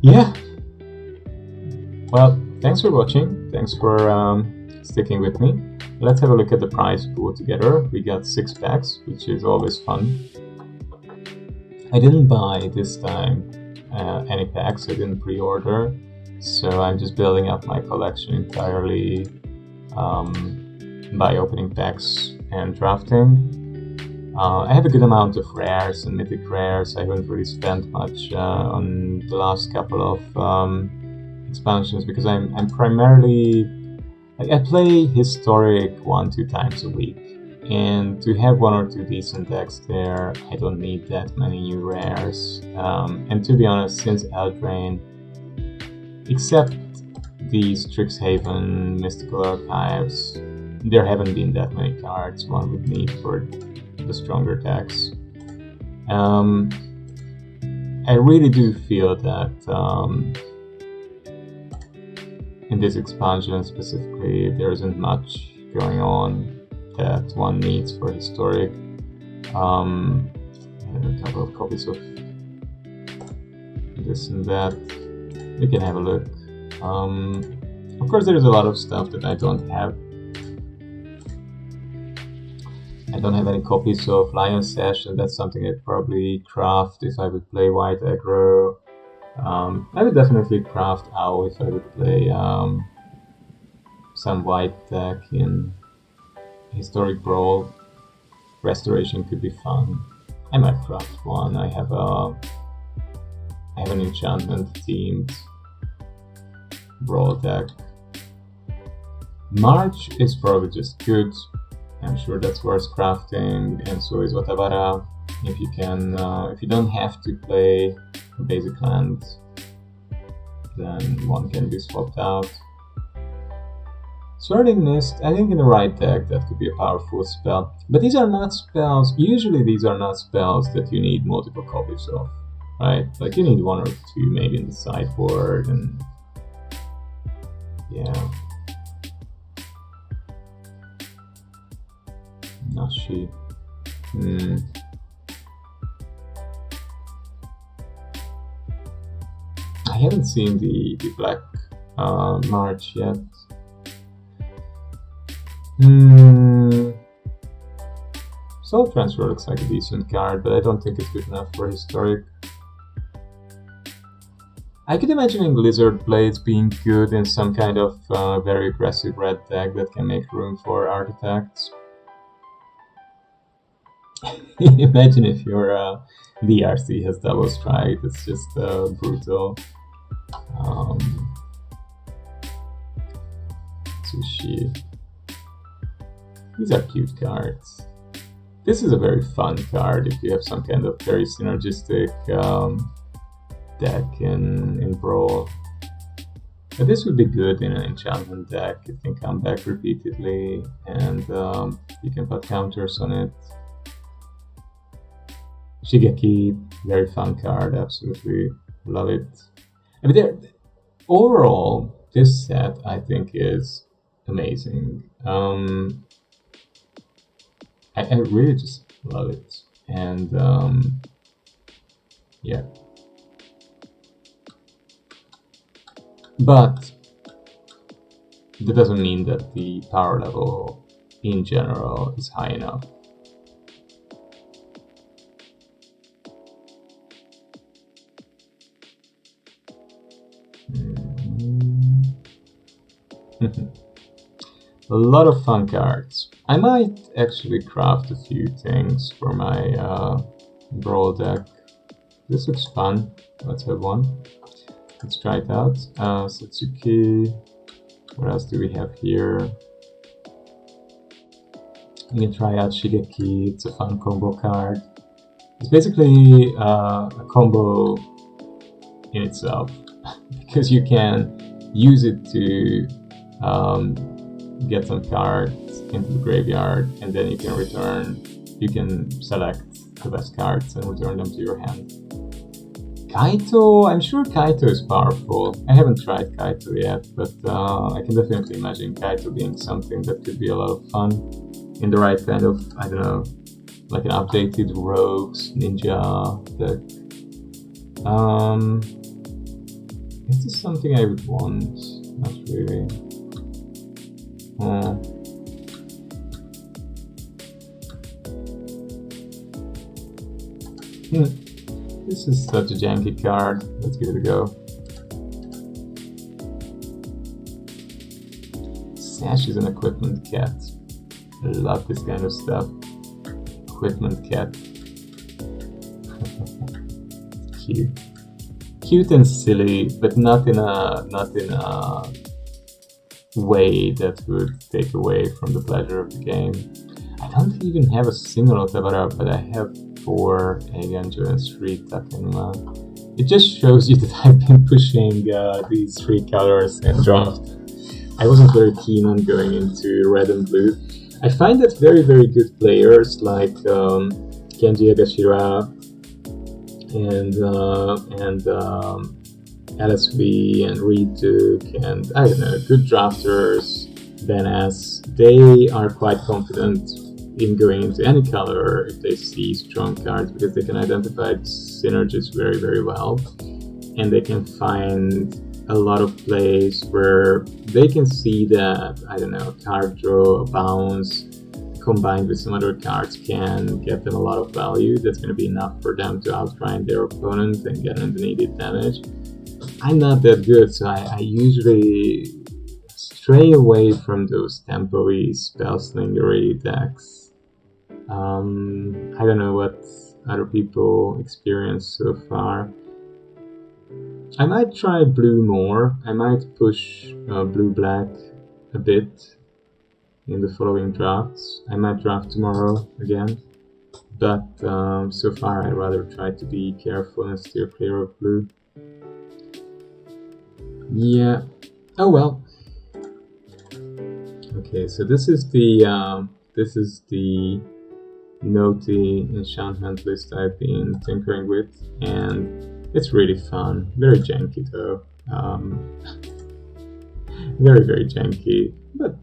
Yeah. Well, thanks for watching. Thanks for sticking with me. Let's have a look at the prize pool together. We got 6 packs, which is always fun. I didn't buy this time any packs, I didn't pre-order, so I'm just building up my collection entirely by opening packs and drafting. I have a good amount of rares and mythic rares. I haven't really spent much on the last couple of expansions because I'm primarily... I play historic 1-2 times a week, and to have 1 or 2 decent decks there, I don't need that many new rares. And to be honest, since Eldraine, except the Strixhaven Mystical Archives, there haven't been that many cards one would need for the stronger decks. I really do feel that in this expansion specifically, there isn't much going on that one needs for historic. A couple of copies of this and that. We can have a look. Of course, there's a lot of stuff that I don't have. I don't have any copies of Lion Sash, and that's something I'd probably craft if I would play white aggro. I would definitely craft Owl if I would play some white deck in Historic Brawl. Restoration could be fun. I might craft one. I have an enchantment themed Brawl deck. March is probably just good. I'm sure that's worth crafting, and so is Otawara. If you can, if you don't have to play a basic land, then one can be swapped out. Swording Mist, I think in the right deck that could be a powerful spell. But these are not spells, usually these are not spells that you need multiple copies of, right? Like you need 1 or 2 maybe in the sideboard, and yeah. She. Hmm. I haven't seen the Black March yet. Soul Transfer looks like a decent card, but I don't think it's good enough for historic. I could imagine Lizard Blades being good in some kind of very aggressive red deck that can make room for artifacts. Imagine if your DRC has double strike, it's just brutal. Sushi. These are cute cards. This is a very fun card if you have some kind of very synergistic deck in Brawl. But this would be good in an enchantment deck. It can come back repeatedly and you can put counters on it. Shigeki, very fun card, absolutely love it. I mean, overall, this set I think is amazing. I really just love it, and yeah. But that doesn't mean that the power level in general is high enough. A lot of fun cards. I might actually craft a few things for my Brawl deck. This looks fun. Let's have one. Let's try it out. Satsuki. What else do we have here? We can try out Shigeki. It's a fun combo card. It's basically a combo in itself because you can use it to get some cards into the graveyard, and then you can select the best cards and return them to your hand. Kaito, I'm sure Kaito is powerful. I haven't tried Kaito yet, but I can definitely imagine Kaito being something that could be a lot of fun in the right kind of, I don't know, like an updated Rogues, Ninja deck. Is this something I would want? Not really. This is such a janky card. Let's give it a go. Sash is an equipment cat. I love this kind of stuff. Equipment cat. Cute. Cute and silly, but not in a way that would take away from the pleasure of the game. I don't even have a single Otavara, but I have 4 Eiganjo and 3 Takenuma. It just shows you that I've been pushing these 3 colors in draft. I wasn't very keen on going into red and blue. I find that very, very good players like Kenji Agashira and LSV and Reed Duke and I don't know, good drafters, Ben S. They are quite confident in going into any color if they see strong cards because they can identify synergies very, very well, and they can find a lot of plays where they can see that, I don't know, a card draw, a bounce combined with some other cards can get them a lot of value. That's going to be enough for them to outgrind their opponent and get them the needed damage. I'm not that good, so I usually stray away from those temporary spellslingery decks. I don't know what other people experience so far. I might try blue more. I might push blue-black a bit in the following drafts. I might draft tomorrow again, but so far I'd rather try to be careful and steer clear of blue. Yeah. Oh well. Okay, so this is the Noti enchantment list I've been tinkering with, and it's really fun. Very janky though. Very, very janky, but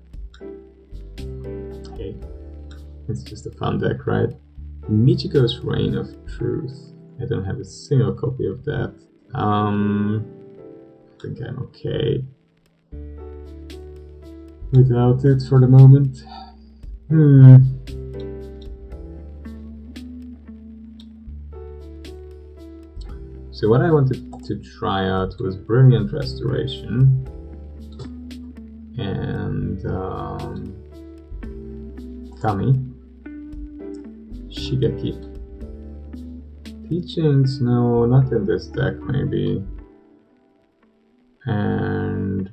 hey. It's just a fun deck, right? Michiko's Reign of Truth. I don't have a single copy of that. I think I'm okay without it for the moment. So what I wanted to try out was Brilliant Restoration and Kami, Shigeki. Teachings, no, not in this deck maybe. And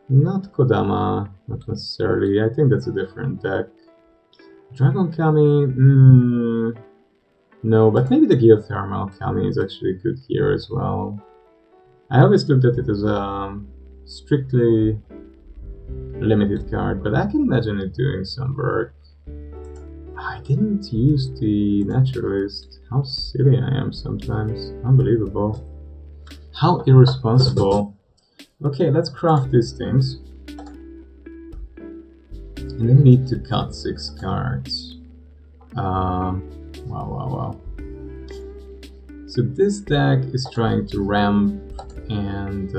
not Kodama, not necessarily. I think that's a different deck. Dragon Kami, no, but maybe the Geothermal Kami is actually good here as well. I always looked at it as a strictly limited card, but I can imagine it doing some work. I didn't use the Naturalist. How silly I am sometimes. Unbelievable. How irresponsible. Okay, let's craft these things. And then we need to cut 6 cards. Wow. So this deck is trying to ramp and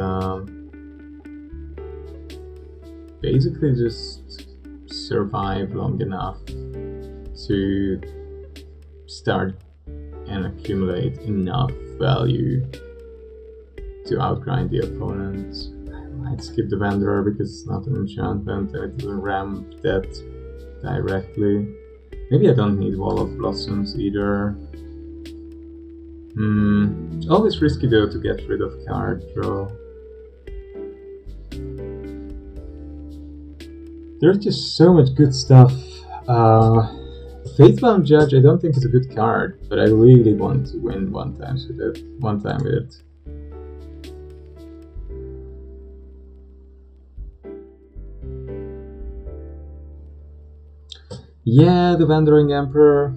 basically just survive long enough to start and accumulate enough value to outgrind the opponent. I might skip the Wanderer because it's not an enchantment and it doesn't ramp that directly. Maybe I don't need Wall of Blossoms either. Always risky though to get rid of card draw. There's just so much good stuff. Faithbound Judge I don't think is a good card, but I really want to win one time with it. Yeah, the Wandering Emperor.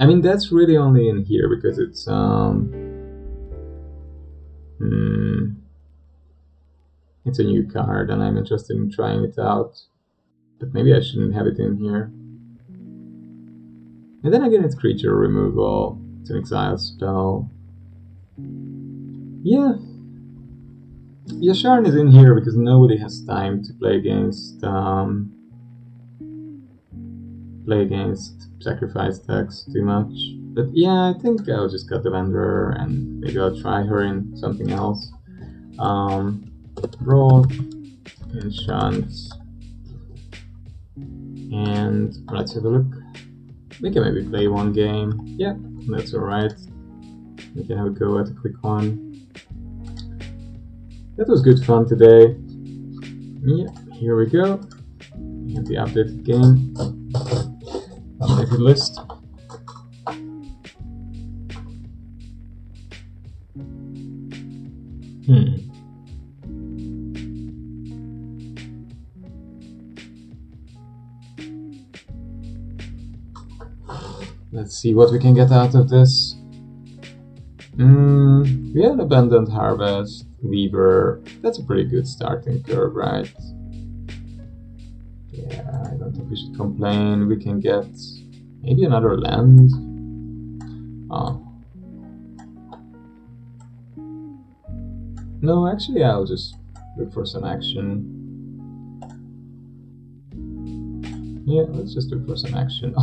I mean, that's really only in here because it's it's a new card and I'm interested in trying it out. But maybe I shouldn't have it in here. And then again, it's creature removal. It's an exile spell. Yeah. Yasharn is in here because nobody has time to play against sacrifice decks too much. But yeah, I think I'll just cut the Wanderer and maybe I'll try her in something else. Roll, enchant, and let's have a look. We can maybe play one game. Yeah, that's alright. We can have a go at a quick one. That was good fun today. Yeah, here we go. We have the updated game. Updated list. Let's see what we can get out of this. We had Abundant Harvest, Weaver. That's a pretty good starting curve, right? Yeah, I don't think we should complain. We can get maybe another land. Oh. No, actually I'll just look for some action. Yeah, let's just look for some action.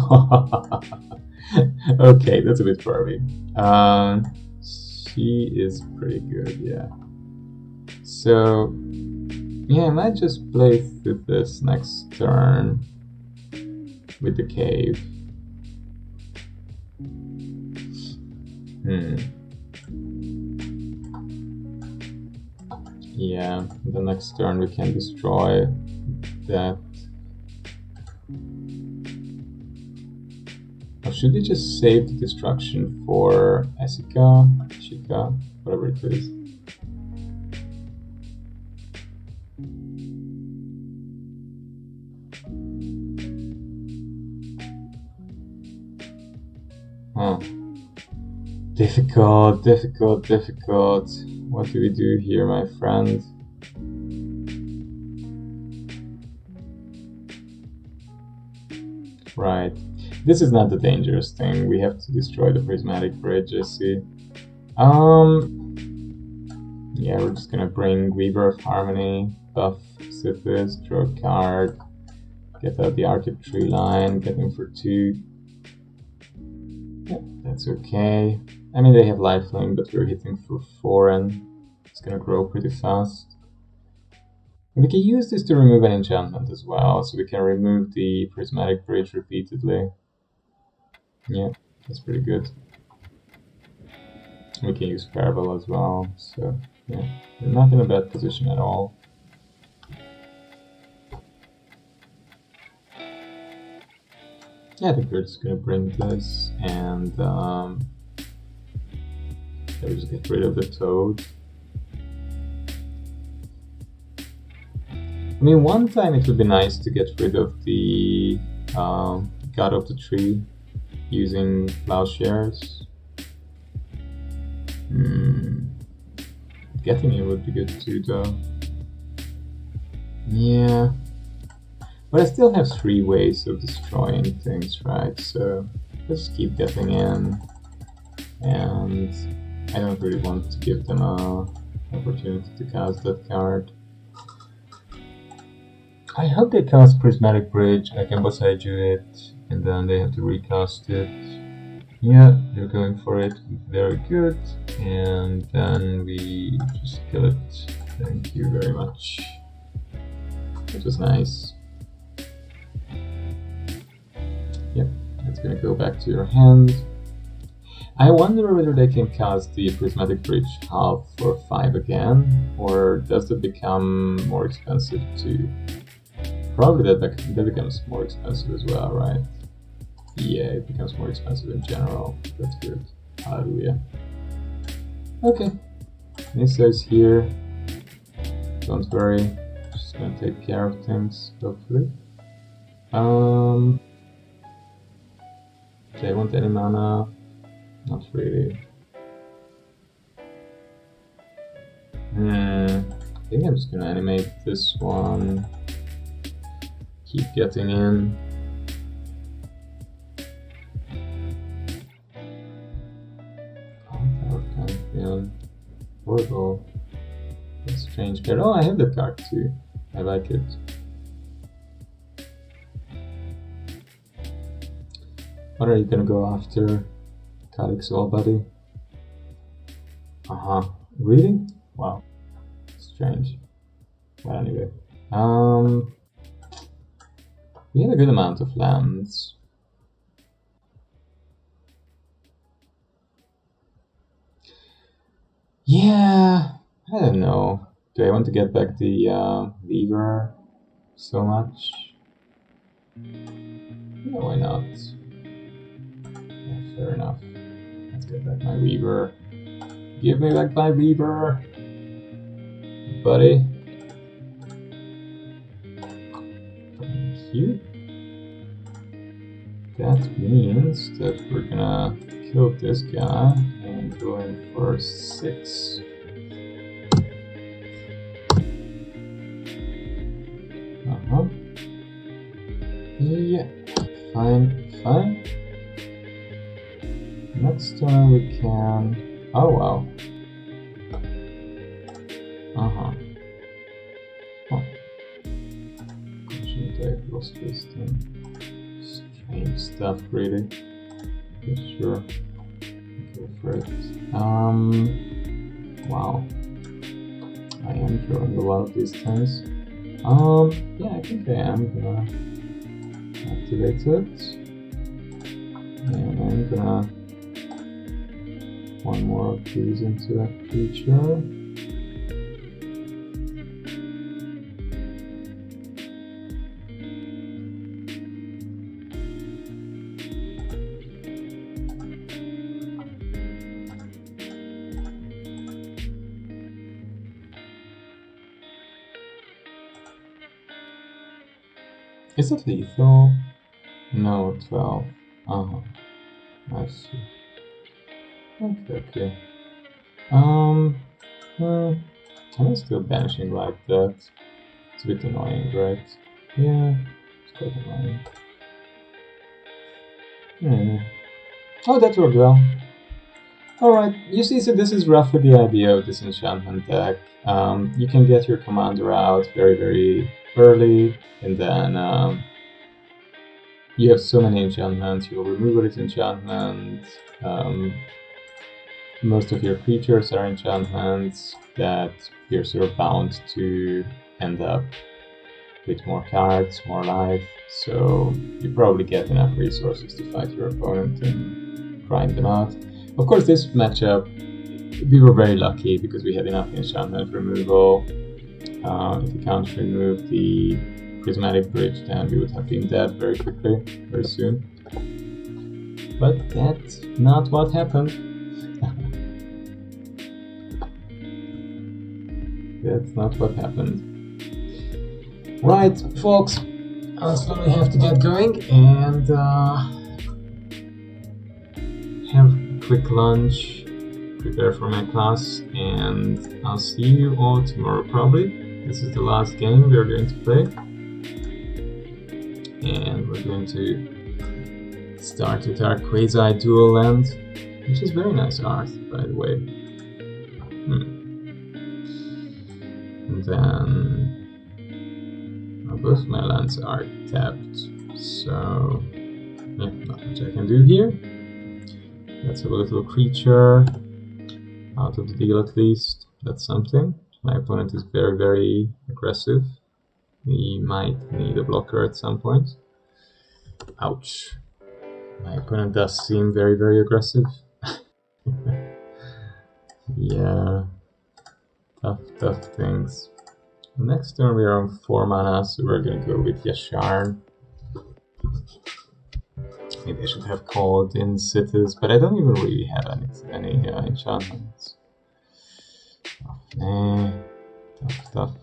Okay, that's a bit furry. She is pretty good, yeah. So, yeah, I might just play through this next turn with the cave. Yeah, the next turn we can destroy that. Or should we just save the destruction for Ashika, whatever it is? Huh. Difficult. What do we do here, my friend? Right. This is not the dangerous thing. We have to destroy the prismatic bridge, I see. Yeah, we're just gonna bring Weaver of Harmony, buff Sithis, draw a card, get out the Arctic tree line, get him for 2. Yeah, that's okay. I mean, they have lifelink, but we're hitting for 4 and it's gonna grow pretty fast. We can use this to remove an enchantment as well, so we can remove the prismatic bridge repeatedly. Yeah, that's pretty good. We can use Parabol as well, so yeah, we're not in a bad position at all. Yeah, I think we're just gonna bring this and yeah, we just get rid of the toad. I mean, one time it would be nice to get rid of the god of the tree using plowshares. Getting it would be good too, though. Yeah. But I still have 3 ways of destroying things, right? So let's keep getting in. And I don't really want to give them a opportunity to cast that card. I hope they cast Prismatic Bridge, I can boss edge it, and then they have to recast it. Yeah, they're going for it. Very good. And then we just kill it. Thank you very much. That was nice. Yep, it's gonna go back to your hand. I wonder whether they can cast the Prismatic Bridge half for 5 again, or does it become more expensive too? Probably that becomes more expensive as well, right? Yeah, it becomes more expensive in general. That's good. Hallelujah. Okay. Nisa's here. Don't worry. Just gonna take care of things, hopefully. Do I want any mana? Not really. I think I'm just gonna animate this one. Keep getting in. Oh, that kind of feeling horrible. That's strange card. Oh, I have that card too. I like it. What are you gonna go after? Calyx All Buddy? Really? Wow. Strange. Well, anyway. We have a good amount of lands. Yeah, I don't know. Do I want to get back the Weaver so much? Yeah, why not? Yeah, fair enough. Let's get back my Weaver. Give me back my Weaver, buddy. Thank you. That means that we're gonna kill this guy and go in for 6. Yeah, fine. Next turn we can. Oh wow. Huh. Shouldn't I have lost this thing? Strange stuff, really. Yeah, sure. Go for it. Wow. I am drawing a lot of these things. Yeah, I think I am gonna activate it. And I'm gonna one more of these into a creature. Is it lethal? No, 12. I see. Okay. Am I still banishing like that? It's a bit annoying, right? Yeah, it's quite annoying. Hmm. Oh, that worked well. Alright, you see, so this is roughly the idea of this enchantment deck. You can get your commander out very, very early, and then you have so many enchantments, you'll remove all these enchantments. Most of your creatures are enchantments that you're sort of bound to end up with more cards, more life, so you probably get enough resources to fight your opponent and grind them out. Of course, this matchup, we were very lucky because we had enough enchantment removal. If we can't remove the prismatic bridge, then we would have been dead very quickly, very soon. But that's not what happened. That's not what happened. Right, folks, I slowly have to get going and have a quick lunch, prepare for my class, and I'll see you all tomorrow probably. This is the last game we're going to play. And we're going to start with our quasi-dual land, which is very nice art, by the way. And then both my lands are tapped, so yeah, not much I can do here. Let's have a little creature out of the deal at least. That's something. My opponent is very, very aggressive. We might need a blocker at some point. Ouch. My opponent does seem very, very aggressive. Yeah. Tough things. Next turn we are on 4 mana, so we're gonna go with Yasharn. Maybe I should have called in cities, but I don't even really have any enchantments. Tough.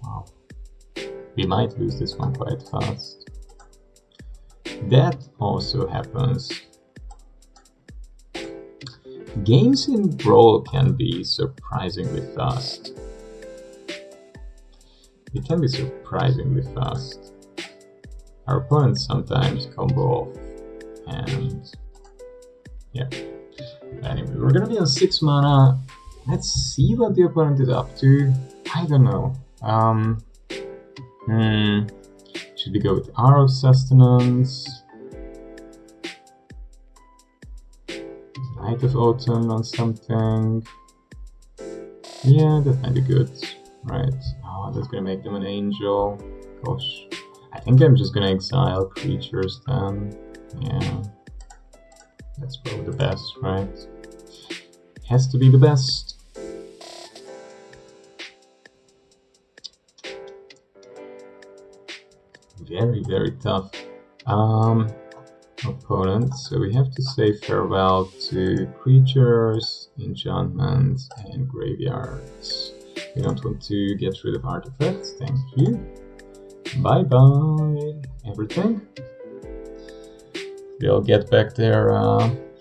Wow. We might lose this one quite fast. That also happens. Games in Brawl can be surprisingly fast. It can be surprisingly fast. Our opponents sometimes combo off, and yeah. Anyway, we're gonna be on 6 mana. Let's see what the opponent is up to. I don't know. Should we go with Hour of Sustenance? Night of Autumn on something? Yeah, that might be good. Right. Oh, that's gonna make them an angel. Gosh. I think I'm just gonna exile creatures then. Yeah. That's probably the best, right? Has to be the best. Very, very tough opponent. So we have to say farewell to creatures, enchantments, and graveyards. We don't want to get rid of artifacts. Thank you. Bye bye, everything. They'll get back their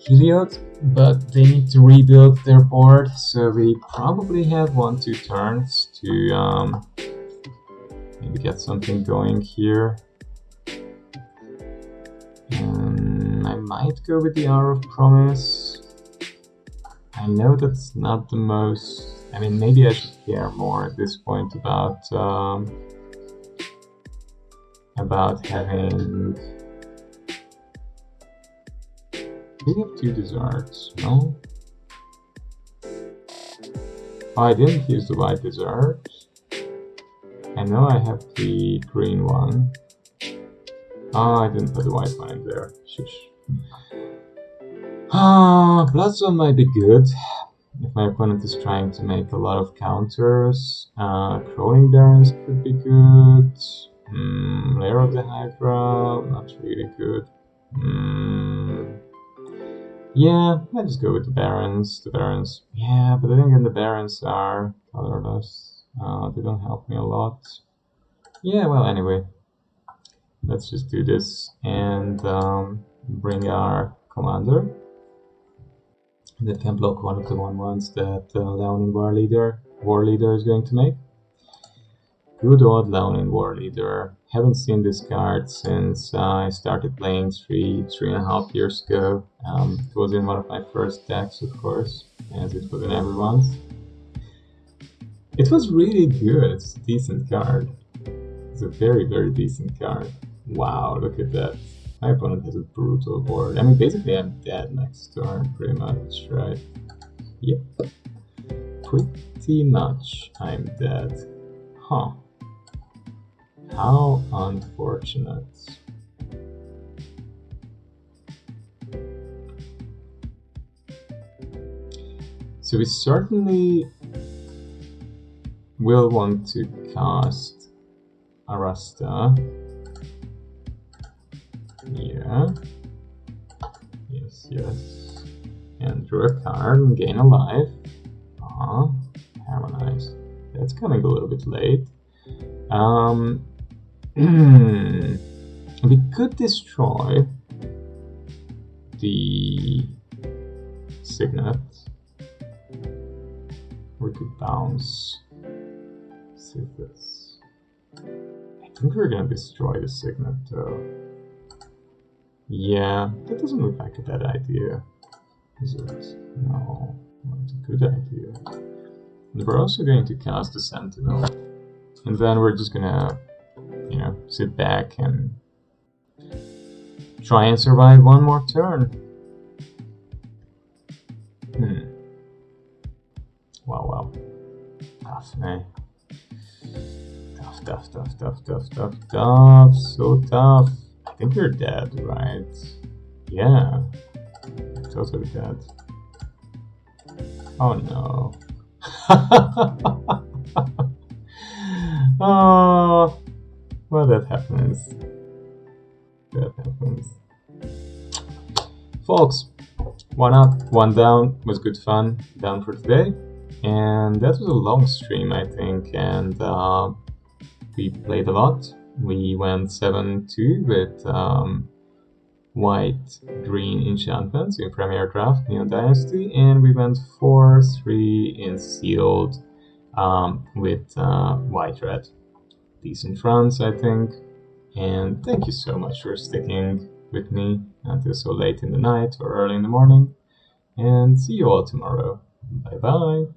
Heliod, but they need to rebuild their board, so we probably have 1-2 turns to maybe get something going here. I might go with the Hour of Promise. I know that's not the most... I mean, maybe I should care more at this point about having... Do we have 2 desserts? No? Oh, I didn't use the white dessert. I know I have the green one. Oh, I didn't put the white one in there. Shush. Bloodstone might be good if my opponent is trying to make a lot of counters. Crawling Barrens could be good. Lair of the Hydra, not really good. Yeah, let's just go with the Barrens. Yeah, but then again the Barrens are colorless. They don't help me a lot. Yeah, well, anyway. Let's just do this and bring our commander that can block one of the 1/1s that Leonin War Leader is going to make. Good old Lone War Leader. Haven't seen this card since I started playing 3.5 years ago. It was in one of my first decks, of course, as it was in everyone's. It was really good. It's a decent card. It's a very, very decent card. Wow, look at that. My opponent has a brutal board. I mean, basically I'm dead next turn, pretty much, right? Yep. Pretty much I'm dead. Huh. How unfortunate. So we certainly will want to cast Arasta. Yeah. Yes, yes. And draw a card and gain a life. Harmonize. That's coming a little bit late. We could destroy the Signet. We could bounce Syphis. I think we're gonna destroy the Signet though. Yeah, that doesn't look like a bad idea, is it? No, it's a good idea. And we're also going to cast the Sentinel. And then we're just gonna, you know, sit back and try and survive one more turn. Wow. Tough, eh? Tough. So tough. I think you're dead, right? Yeah. Totally dead. Oh no. Oh, well, that happens. Folks, one up, one down was good fun. Down for today. And that was a long stream, I think, and we played a lot. We went 7-2 with white-green enchantments in Premier Draft Neo Dynasty, and we went 4-3 in sealed with white-red. Decent runs, I think. And thank you so much for sticking with me until so late in the night or early in the morning. And see you all tomorrow. Bye bye.